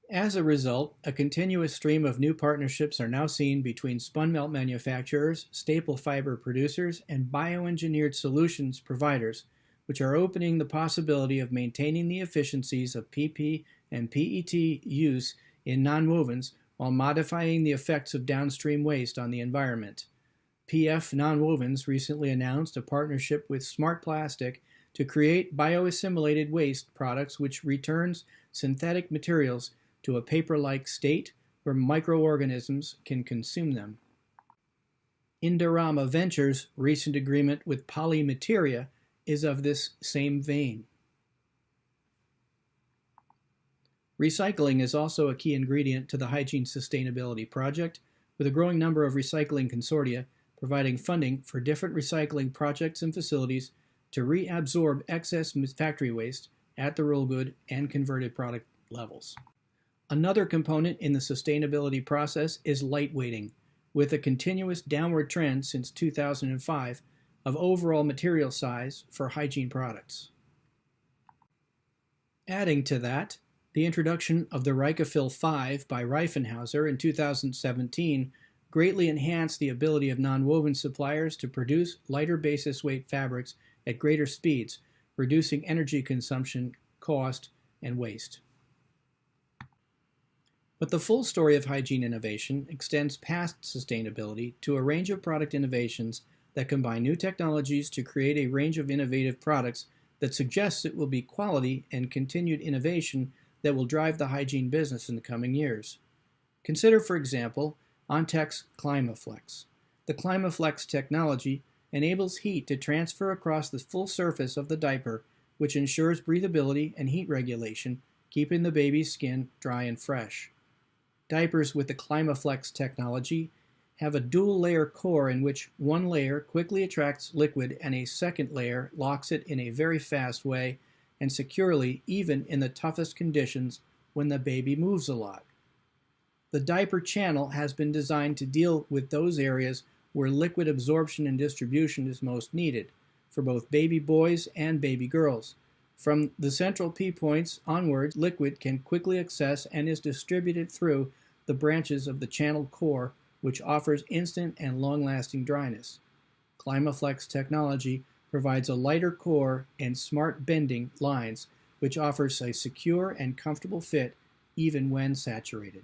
As a result, a continuous stream of new partnerships are now seen between spunmelt manufacturers, staple fiber producers, and bioengineered solutions providers, which are opening the possibility of maintaining the efficiencies of PP and PET use in nonwovens while modifying the effects of downstream waste on the environment. PF Nonwovens recently announced a partnership with Smart Plastic to create bioassimilated waste products which returns synthetic materials to a paper-like state where microorganisms can consume them. Indorama Ventures' recent agreement with Polymateria is of this same vein. Recycling is also a key ingredient to the Hygiene Sustainability Project, with a growing number of recycling consortia providing funding for different recycling projects and facilities to reabsorb excess factory waste at the roll good and converted product levels. Another component in the sustainability process is lightweighting, with a continuous downward trend since 2005 of overall material size for hygiene products. Adding to that, the introduction of the Rycofill 5 by Reifenhauser in 2017 greatly enhanced the ability of nonwoven suppliers to produce lighter basis weight fabrics at greater speeds, reducing energy consumption, cost, and waste. But the full story of hygiene innovation extends past sustainability to a range of product innovations that combine new technologies to create a range of innovative products that suggests it will be quality and continued innovation that will drive the hygiene business in the coming years. Consider, for example, Ontex Climaflex. The Climaflex technology enables heat to transfer across the full surface of the diaper, which ensures breathability and heat regulation, keeping the baby's skin dry and fresh. Diapers with the Climaflex technology have a dual-layer core in which one layer quickly attracts liquid and a second layer locks it in a very fast way and securely, even in the toughest conditions when the baby moves a lot. The diaper channel has been designed to deal with those areas where liquid absorption and distribution is most needed, for both baby boys and baby girls. From the central P-points onwards, liquid can quickly access and is distributed through the branches of the channel core, which offers instant and long-lasting dryness. Climaflex technology provides a lighter core and smart bending lines, which offers a secure and comfortable fit even when saturated.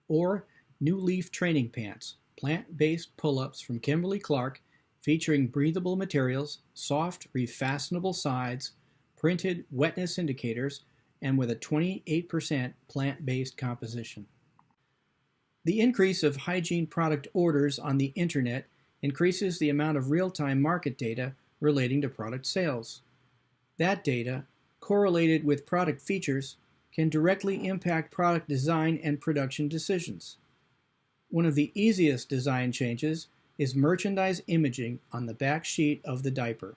Or New Leaf training pants, plant-based pull-ups from Kimberly-Clark, featuring breathable materials, soft, refastenable sides, printed wetness indicators, and with a 28% plant-based composition. The increase of hygiene product orders on the internet increases the amount of real-time market data relating to product sales. That data, correlated with product features, can directly impact product design and production decisions. One of the easiest design changes is merchandise imaging on the back sheet of the diaper.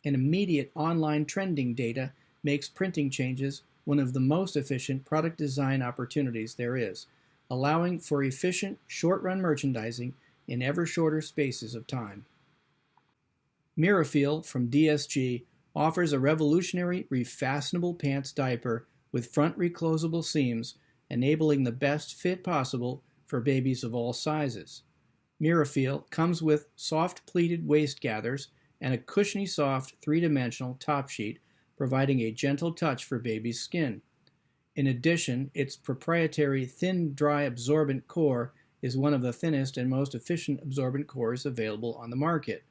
And immediate online trending data makes printing changes one of the most efficient product design opportunities there is, allowing for efficient short-run merchandising in ever shorter spaces of time. Mirafeel from DSG offers a revolutionary refastenable pants diaper with front reclosable seams, enabling the best fit possible for babies of all sizes. Mirafeel comes with soft pleated waist gathers and a cushiony soft three-dimensional top sheet, providing a gentle touch for baby's skin. In addition, its proprietary thin, dry absorbent core is one of the thinnest and most efficient absorbent cores available on the market.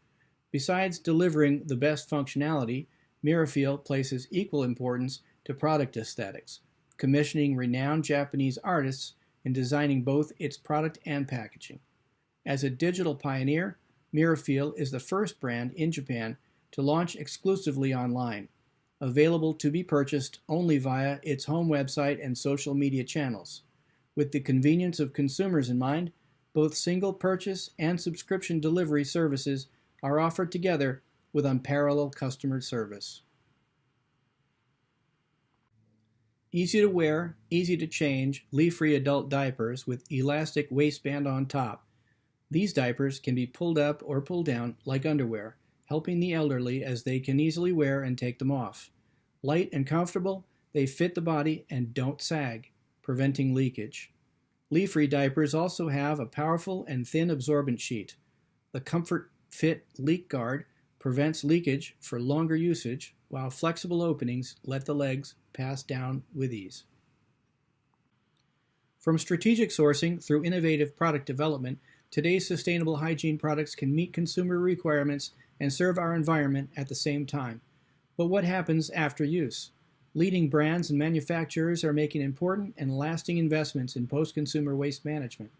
Besides delivering the best functionality, Mirafeel places equal importance to product aesthetics, commissioning renowned Japanese artists in designing both its product and packaging. As a digital pioneer, Mirafeel is the first brand in Japan to launch exclusively online, available to be purchased only via its home website and social media channels. With the convenience of consumers in mind, both single purchase and subscription delivery services are offered together with unparalleled customer service. Easy to wear, easy to change, leaf-free adult diapers with elastic waistband on top. These diapers can be pulled up or pulled down like underwear, helping the elderly as they can easily wear and take them off. Light and comfortable, they fit the body and don't sag, preventing leakage. Leaf-free diapers also have a powerful and thin absorbent sheet. The Comfort Fit Leak Guard prevents leakage for longer usage, while flexible openings let the legs pass down with ease. From strategic sourcing through innovative product development, today's sustainable hygiene products can meet consumer requirements and serve our environment at the same time. But what happens after use? Leading brands and manufacturers are making important and lasting investments in post-consumer waste management.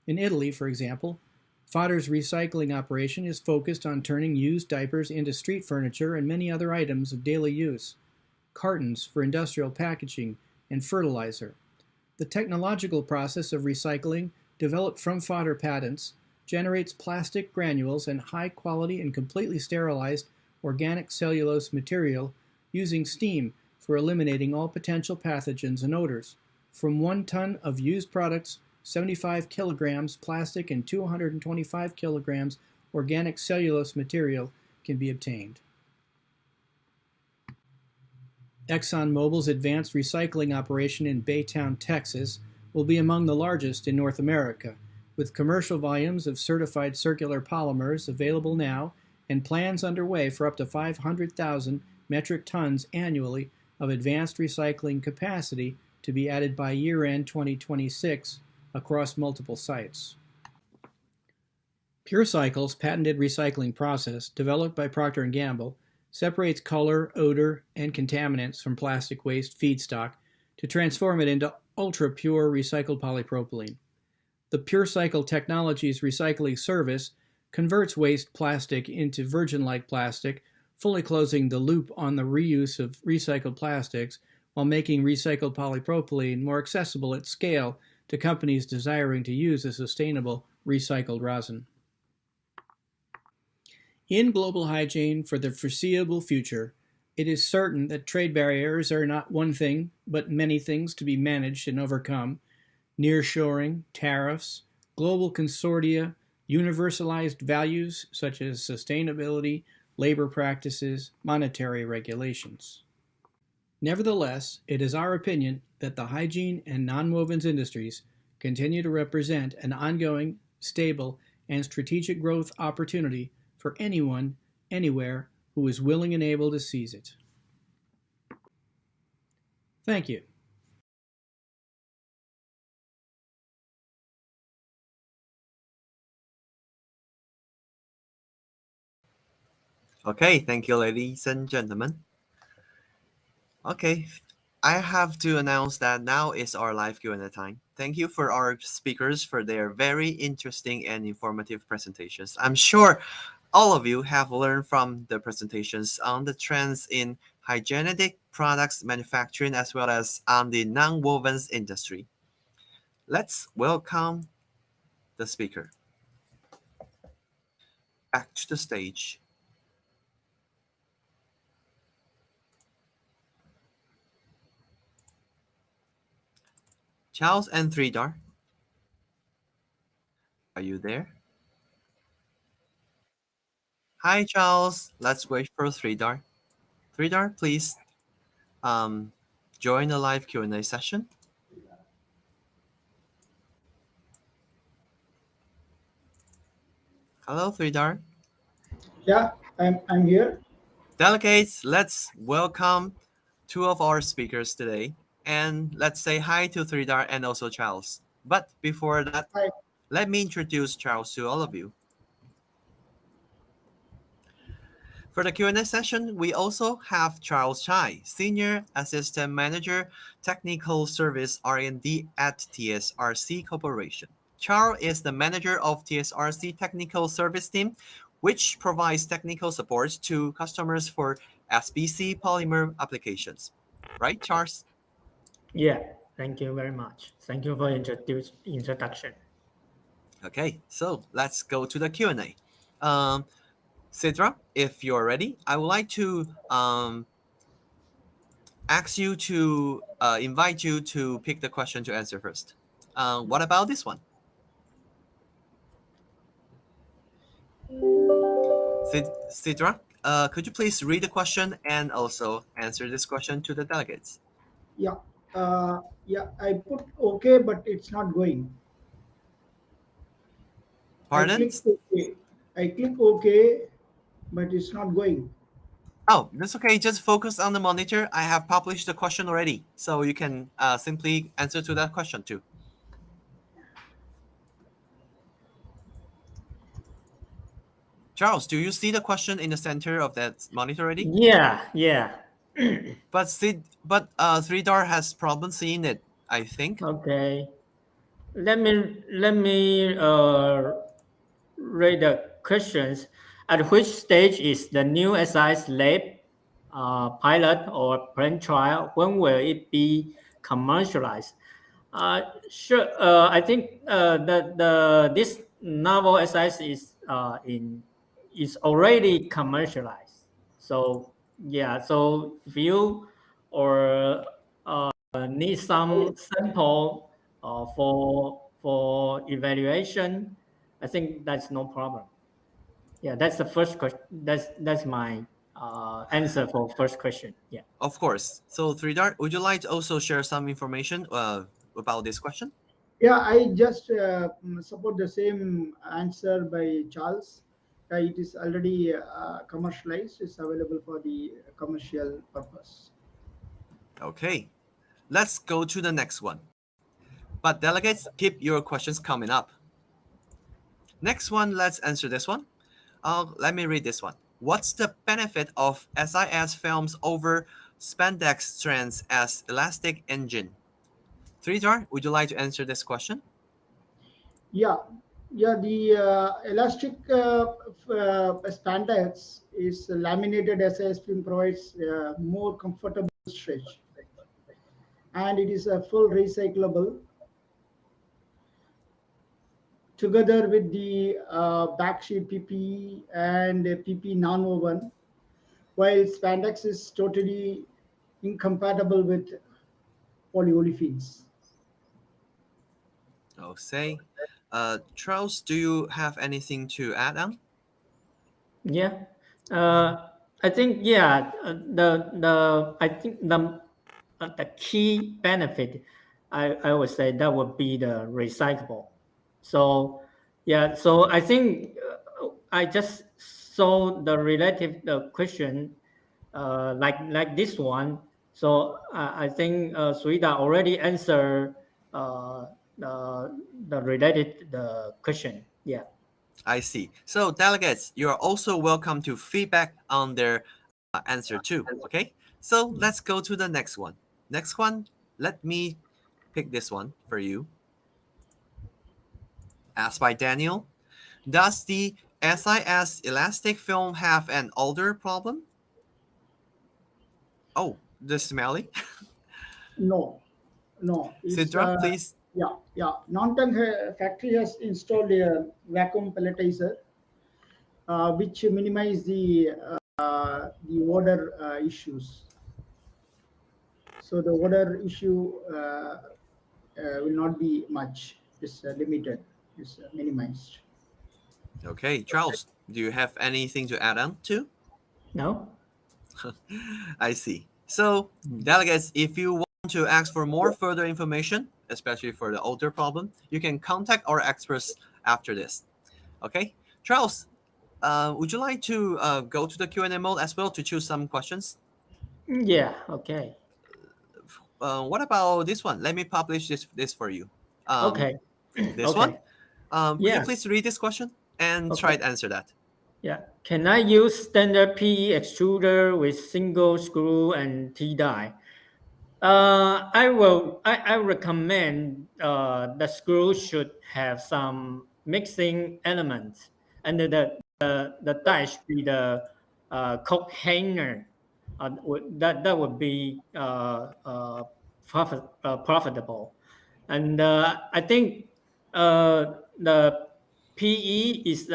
In Italy, for example, Fodder's recycling operation is focused on turning used diapers into street furniture and many other items of daily use, cartons for industrial packaging, and fertilizer. The technological process of recycling, developed from Fodder patents, generates plastic granules and high-quality and completely sterilized organic cellulose material using steam for eliminating all potential pathogens and odors. From 1 ton of used products, 75 kilograms plastic and 225 kilograms organic cellulose material can be obtained. ExxonMobil's advanced recycling operation in Baytown, Texas, will be among the largest in North America, with commercial volumes of certified circular polymers available now and plans underway for up to 500,000 metric tons annually of advanced recycling capacity to be added by year-end 2026 across multiple sites. PureCycle's patented recycling process, developed by Procter & Gamble, separates color, odor, and contaminants from plastic waste feedstock to transform it into ultra-pure recycled polypropylene. The PureCycle Technologies recycling service converts waste plastic into virgin-like plastic, fully closing the loop on the reuse of recycled plastics while making recycled polypropylene more accessible at scale to companies desiring to use a sustainable recycled rosin. In global hygiene for the foreseeable future, it is certain that trade barriers are not one thing, but many things to be managed and overcome. Nearshoring, tariffs, global consortia, universalized values such as sustainability, labor practices, monetary regulations. Nevertheless, it is our opinion that the hygiene and nonwovens industries continue to represent an ongoing, stable, and strategic growth opportunity for anyone, anywhere, who is willing and able to seize it. Thank you. Okay, thank you, ladies and gentlemen. Okay, I have to announce that now is our live Q&A time. Thank you for our speakers for their very interesting and informative presentations. I'm sure all of you have learned from the presentations on the trends in hygienic products manufacturing as well as on the nonwovens industry. Let's welcome the speaker. Back to the stage. Charles and Sridhar, are you there? Hi, Charles. Let's wait for Sridhar. Sridhar, please join the live Q&A session. Hello, Sridhar. Yeah, I'm here. Delegates, let's welcome two of our speakers today. And let's say hi to Sridhar and also Charles. But before that, Hi. let me introduce Charles to all of you. For the Q&A session, we also have Charles Chai, Senior Assistant Manager, Technical Service R&D at TSRC Corporation. Charles is the manager of TSRC Technical Service Team, which provides technical support to customers for SBC polymer applications. Right, Charles? Yeah, thank you very much. Thank you for introduction. Okay, so let's go to the Q&A. Sidra, if you're ready, I would like to invite you to pick the question to answer first. What about this one? Sidra, could you please read the question and also answer this question to the delegates? Yeah, I put OK, but it's not going. Pardon? I click OK, but it's not going. Oh, that's okay. Just focus on the monitor. I have published the question already, so you can simply answer to that question too. Charles, do you see the question in the center of that monitor already? Yeah. But 3-Dar has problem seeing it, I think. Okay. Let me read the questions. At which stage is the new SIS lab pilot or plan trial? When will it be commercialized? Sure. I think this novel SIS is already commercialized. So yeah. So if you or need some sample for evaluation, I think that's no problem. Yeah, that's the first question. That's my answer for first question. Yeah. Of course. So 3-Dar, would you like to also share some information about this question? Yeah, I just support the same answer by Charles. It is already commercialized. It's available for the commercial purpose. Okay, let's go to the next one. But delegates, keep your questions coming up. Next one, let's answer this one. Let me read this one. What's the benefit of SIS films over spandex strands as elastic engine? 3-Dar, would you like to answer this question? Yeah, the elastic spandex is laminated SIS film provides more comfortable stretch, and it is a full recyclable together with the backsheet PP and PP non-woven, while spandex is totally incompatible with polyolefins. Oh, say. Charles, do you have anything to add on? Yeah. I think the key benefit I would say that would be the recyclable. So yeah, so I think I just saw the relative the question like this one. So I think Suida already answered the related the question. Yeah. I see. So delegates, you are also welcome to feedback on their answer too. Okay. So let's go to the next one. Next one, let me pick this one for you. Asked by Daniel, does the SIS elastic film have an odor problem? Oh, the smelly. No, it's Sidra, please. yeah. Non-Tang factory has installed a vacuum pelletizer, which minimize the odor issues. So the odor issue will not be much. It's limited. It's minimized. Okay, Charles, do you have anything to add on to? No. I see. So, delegates, if you want to ask for more further information, especially for the odor problem, you can contact our experts after this. Okay, Charles, would you like to go to the Q&A mode as well to choose some questions? Yeah. Okay. What about this one? Let me publish this for you. Okay. This Okay. one. Could you Yeah. please read this question and Okay. try to answer that? Yeah. Can I use standard PE extruder with single screw and T die? I recommend the screw should have some mixing elements, and the die should be the coat hanger. That would be profitable, and I think the PE is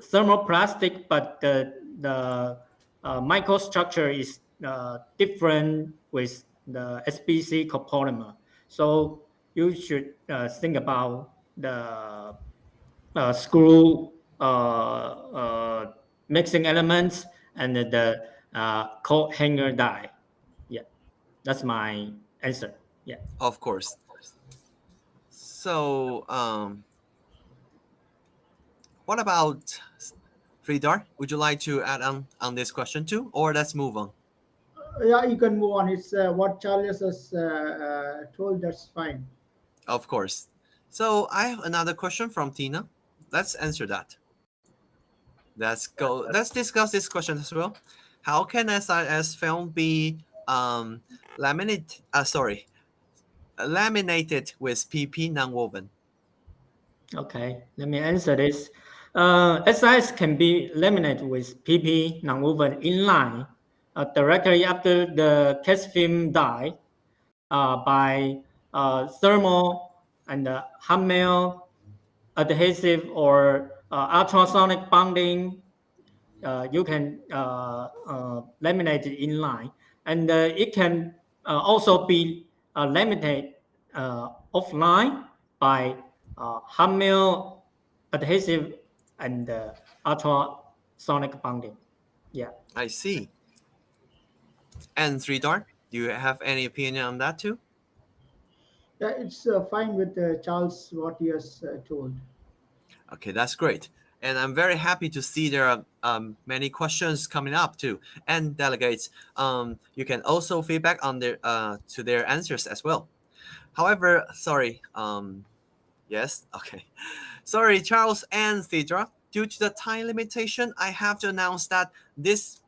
thermoplastic, but the microstructure is different with the SBC copolymer. So you should think about the screw mixing elements and the coat hanger die. Yeah, that's my answer. Yeah. Of course. So, what about 3-Dar? Would you like to add on this question too, or let's move on? Yeah, you can move on. It's what Charles has told. That's fine. Of course. So I have another question from Tina. Let's answer that. Let's go. Let's discuss this question as well. How can SIS film be laminate? Laminated with PP nonwoven? Okay, let me answer this. SIS can be laminated with PP nonwoven inline directly after the cast film die by thermal and hot melt adhesive or ultrasonic bonding. You can laminate it inline, and it can also be laminated offline by hot melt adhesive and ultrasonic bonding. Yeah. I see. And Sridhar, do you have any opinion on that too? Yeah, it's fine with Charles what he has told. Okay, that's great. And I'm very happy to see there are many questions coming up too. And delegates, you can also feedback on their to their answers as well. However, sorry. Yes. Okay. Sorry, Charles and Thedra. Due to the time limitation, I have to announce that this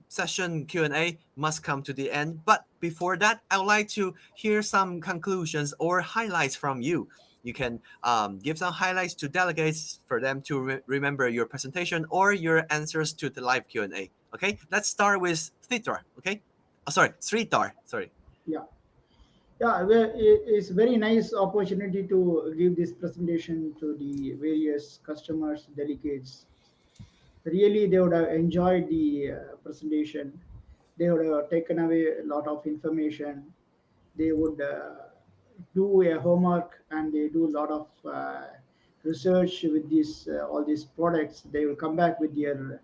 session Q&A must come to the end. But before that, I would like to hear some conclusions or highlights from you. You can give some highlights to delegates for them to remember your presentation or your answers to the live Q&A. Okay, let's start with Thedra. Okay, Sridhar. Sorry. Yeah. Yeah, well, it's very nice opportunity to give this presentation to the various customers, delegates. Really, they would have enjoyed the presentation. They would have taken away a lot of information. They would do a homework and they do a lot of research with these all these products. They will come back with their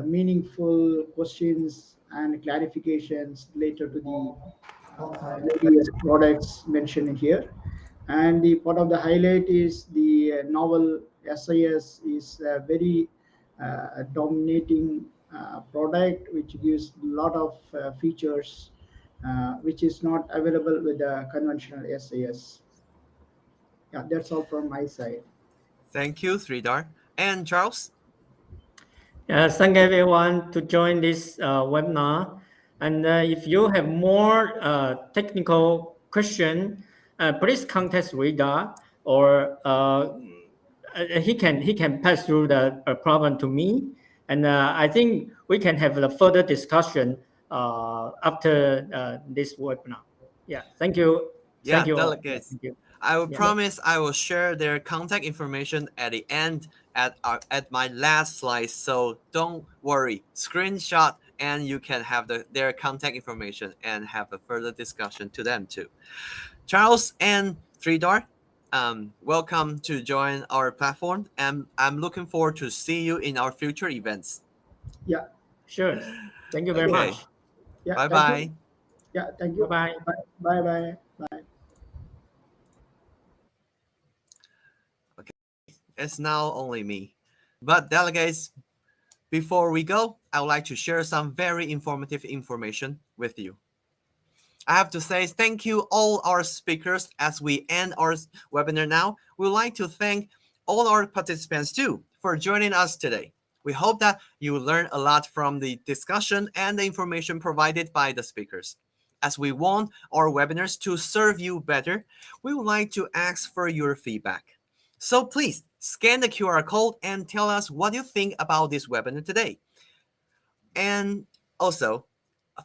meaningful questions and clarifications later to the various products mentioned here. And the part of the highlight is the novel SIS is a very dominating product which gives a lot of features which is not available with the conventional SIS. Yeah, that's all from my side. Thank you, Sridhar. And Charles? Thank everyone to join this webinar. And if you have more technical question, please contact Rida, or he can pass through the problem to me. And I think we can have a further discussion after this webinar. Yeah, thank you. Yeah, Thank you all. delegates. Thank you. I will Yeah. promise I will share their contact information at the end at my last slide. So don't worry, screenshot and you can have their contact information and have a further discussion to them too. Charles and Sridhar, welcome to join our platform, and I'm looking forward to see you in our future events. Yeah, Sure. Thank you very Okay. much. yeah. Bye Thank bye. you. Yeah, thank you. Bye-bye. Bye bye. Bye. It's now only me. But delegates, before we go, I would like to share some very informative information with you. I have to say thank you all our speakers as we end our webinar now. We would like to thank all our participants too for joining us today. We hope that you learned a lot from the discussion and the information provided by the speakers. As we want our webinars to serve you better, we would like to ask for your feedback. So please scan the QR code and tell us what you think about this webinar today. And also,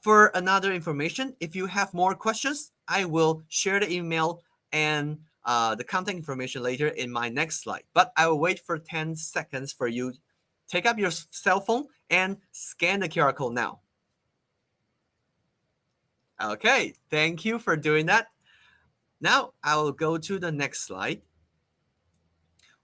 for another information, if you have more questions, I will share the email and the contact information later in my next slide. But I will wait for 10 seconds for you. Take up your cell phone and scan the QR code now. Okay, thank you for doing that. Now I will go to the next slide.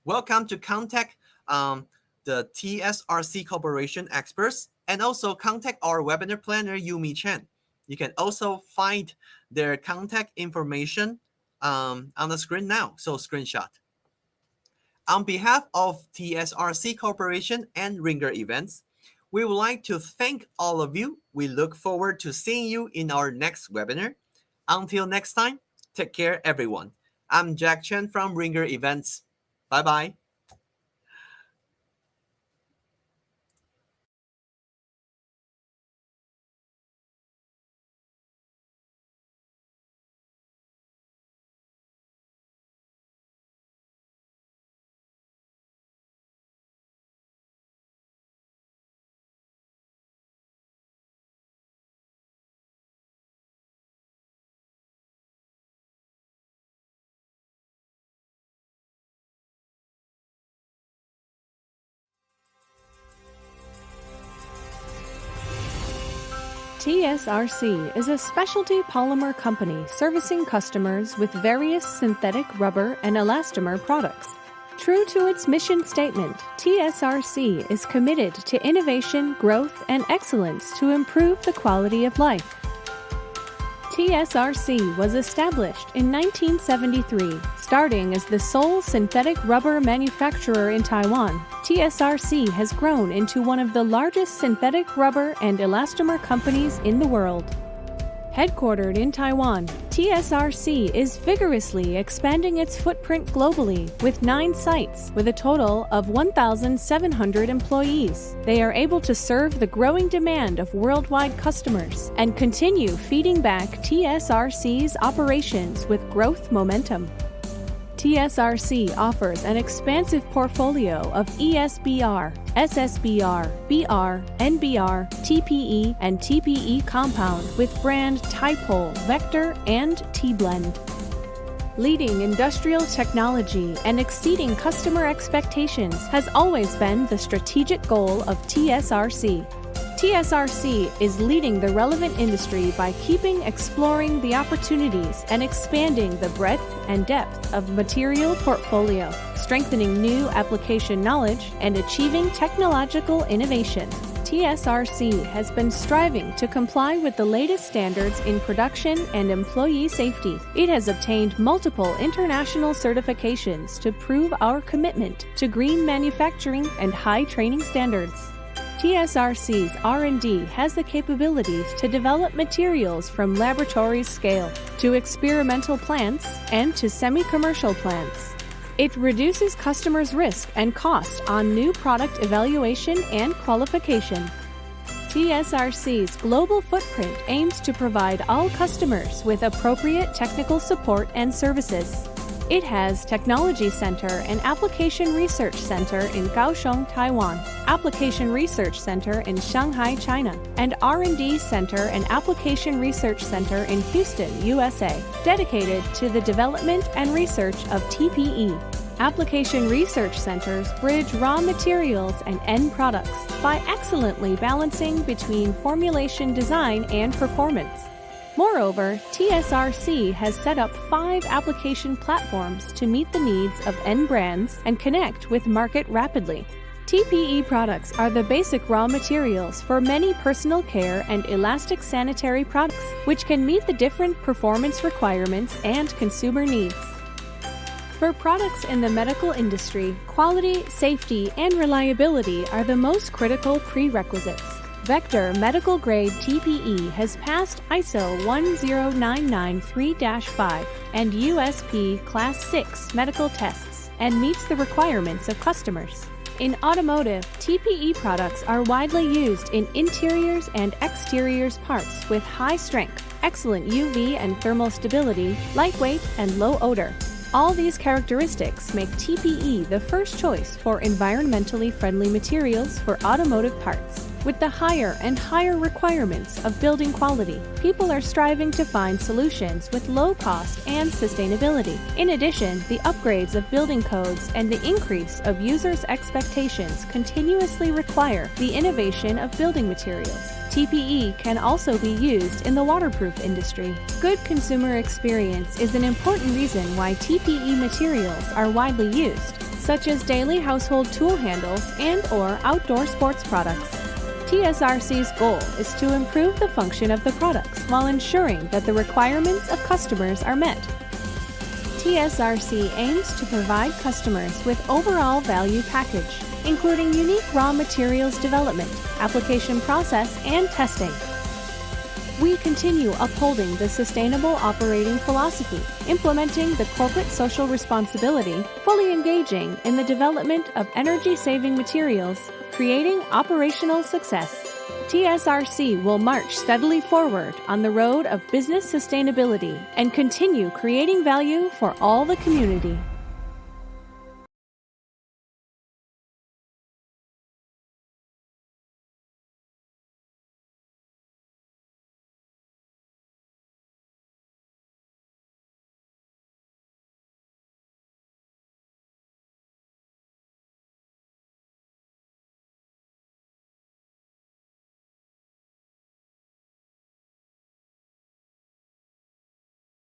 Welcome to contact the TSRC Corporation experts and also contact our webinar planner, Yumi Chen. You can also find their contact information on the screen now, so screenshot. On behalf of TSRC Corporation and Ringer Events, we would like to thank all of you. We look forward to seeing you in our next webinar. Until next time, take care, everyone. I'm Jack Chen from Ringer Events. Bye-bye. TSRC is a specialty polymer company servicing customers with various synthetic rubber and elastomer products. True to its mission statement, TSRC is committed to innovation, growth, and excellence to improve the quality of life. TSRC was established in 1973, starting as the sole synthetic rubber manufacturer in Taiwan. TSRC has grown into one of the largest synthetic rubber and elastomer companies in the world. Headquartered in Taiwan, TSRC is vigorously expanding its footprint globally with 9 sites with a total of 1,700 employees. They are able to serve the growing demand of worldwide customers and continue feeding back TSRC's operations with growth momentum. TSRC offers an expansive portfolio of ESBR, SSBR, BR, NBR, TPE, and TPE compound with brand Typol, Vector, and T-Blend. Leading industrial technology and exceeding customer expectations has always been the strategic goal of TSRC. TSRC is leading the relevant industry by keeping exploring the opportunities and expanding the breadth and depth of material portfolio, strengthening new application knowledge, and achieving technological innovation. TSRC has been striving to comply with the latest standards in production and employee safety. It has obtained multiple international certifications to prove our commitment to green manufacturing and high training standards. TSRC's R&D has the capabilities to develop materials from laboratory scale to experimental plants and to semi-commercial plants. It reduces customers' risk and cost on new product evaluation and qualification. TSRC's global footprint aims to provide all customers with appropriate technical support and services. It has Technology Center and Application Research Center in Kaohsiung, Taiwan, Application Research Center in Shanghai, China, and R&D Center and Application Research Center in Houston, USA, dedicated to the development and research of TPE. Application Research Centers bridge raw materials and end products by excellently balancing between formulation design and performance. Moreover, TSRC has set up 5 application platforms to meet the needs of end brands and connect with market rapidly. TPE products are the basic raw materials for many personal care and elastic sanitary products, which can meet the different performance requirements and consumer needs. For products in the medical industry, quality, safety, and reliability are the most critical prerequisites. Vector Medical Grade TPE has passed ISO 10993-5 and USP Class 6 medical tests and meets the requirements of customers. In automotive, TPE products are widely used in interiors and exteriors parts with high strength, excellent UV and thermal stability, lightweight, and low odor. All these characteristics make TPE the first choice for environmentally friendly materials for automotive parts. With the higher and higher requirements of building quality, people are striving to find solutions with low cost and sustainability. In addition, the upgrades of building codes and the increase of users' expectations continuously require the innovation of building materials. TPE can also be used in the waterproof industry. Good consumer experience is an important reason why TPE materials are widely used, such as daily household tool handles and/or outdoor sports products. TSRC's goal is to improve the function of the products while ensuring that the requirements of customers are met. TSRC aims to provide customers with overall value package, including unique raw materials development, application process, and testing. We continue upholding the sustainable operating philosophy, implementing the corporate social responsibility, fully engaging in the development of energy-saving materials, creating operational success. TSRC will march steadily forward on the road of business sustainability and continue creating value for all the community.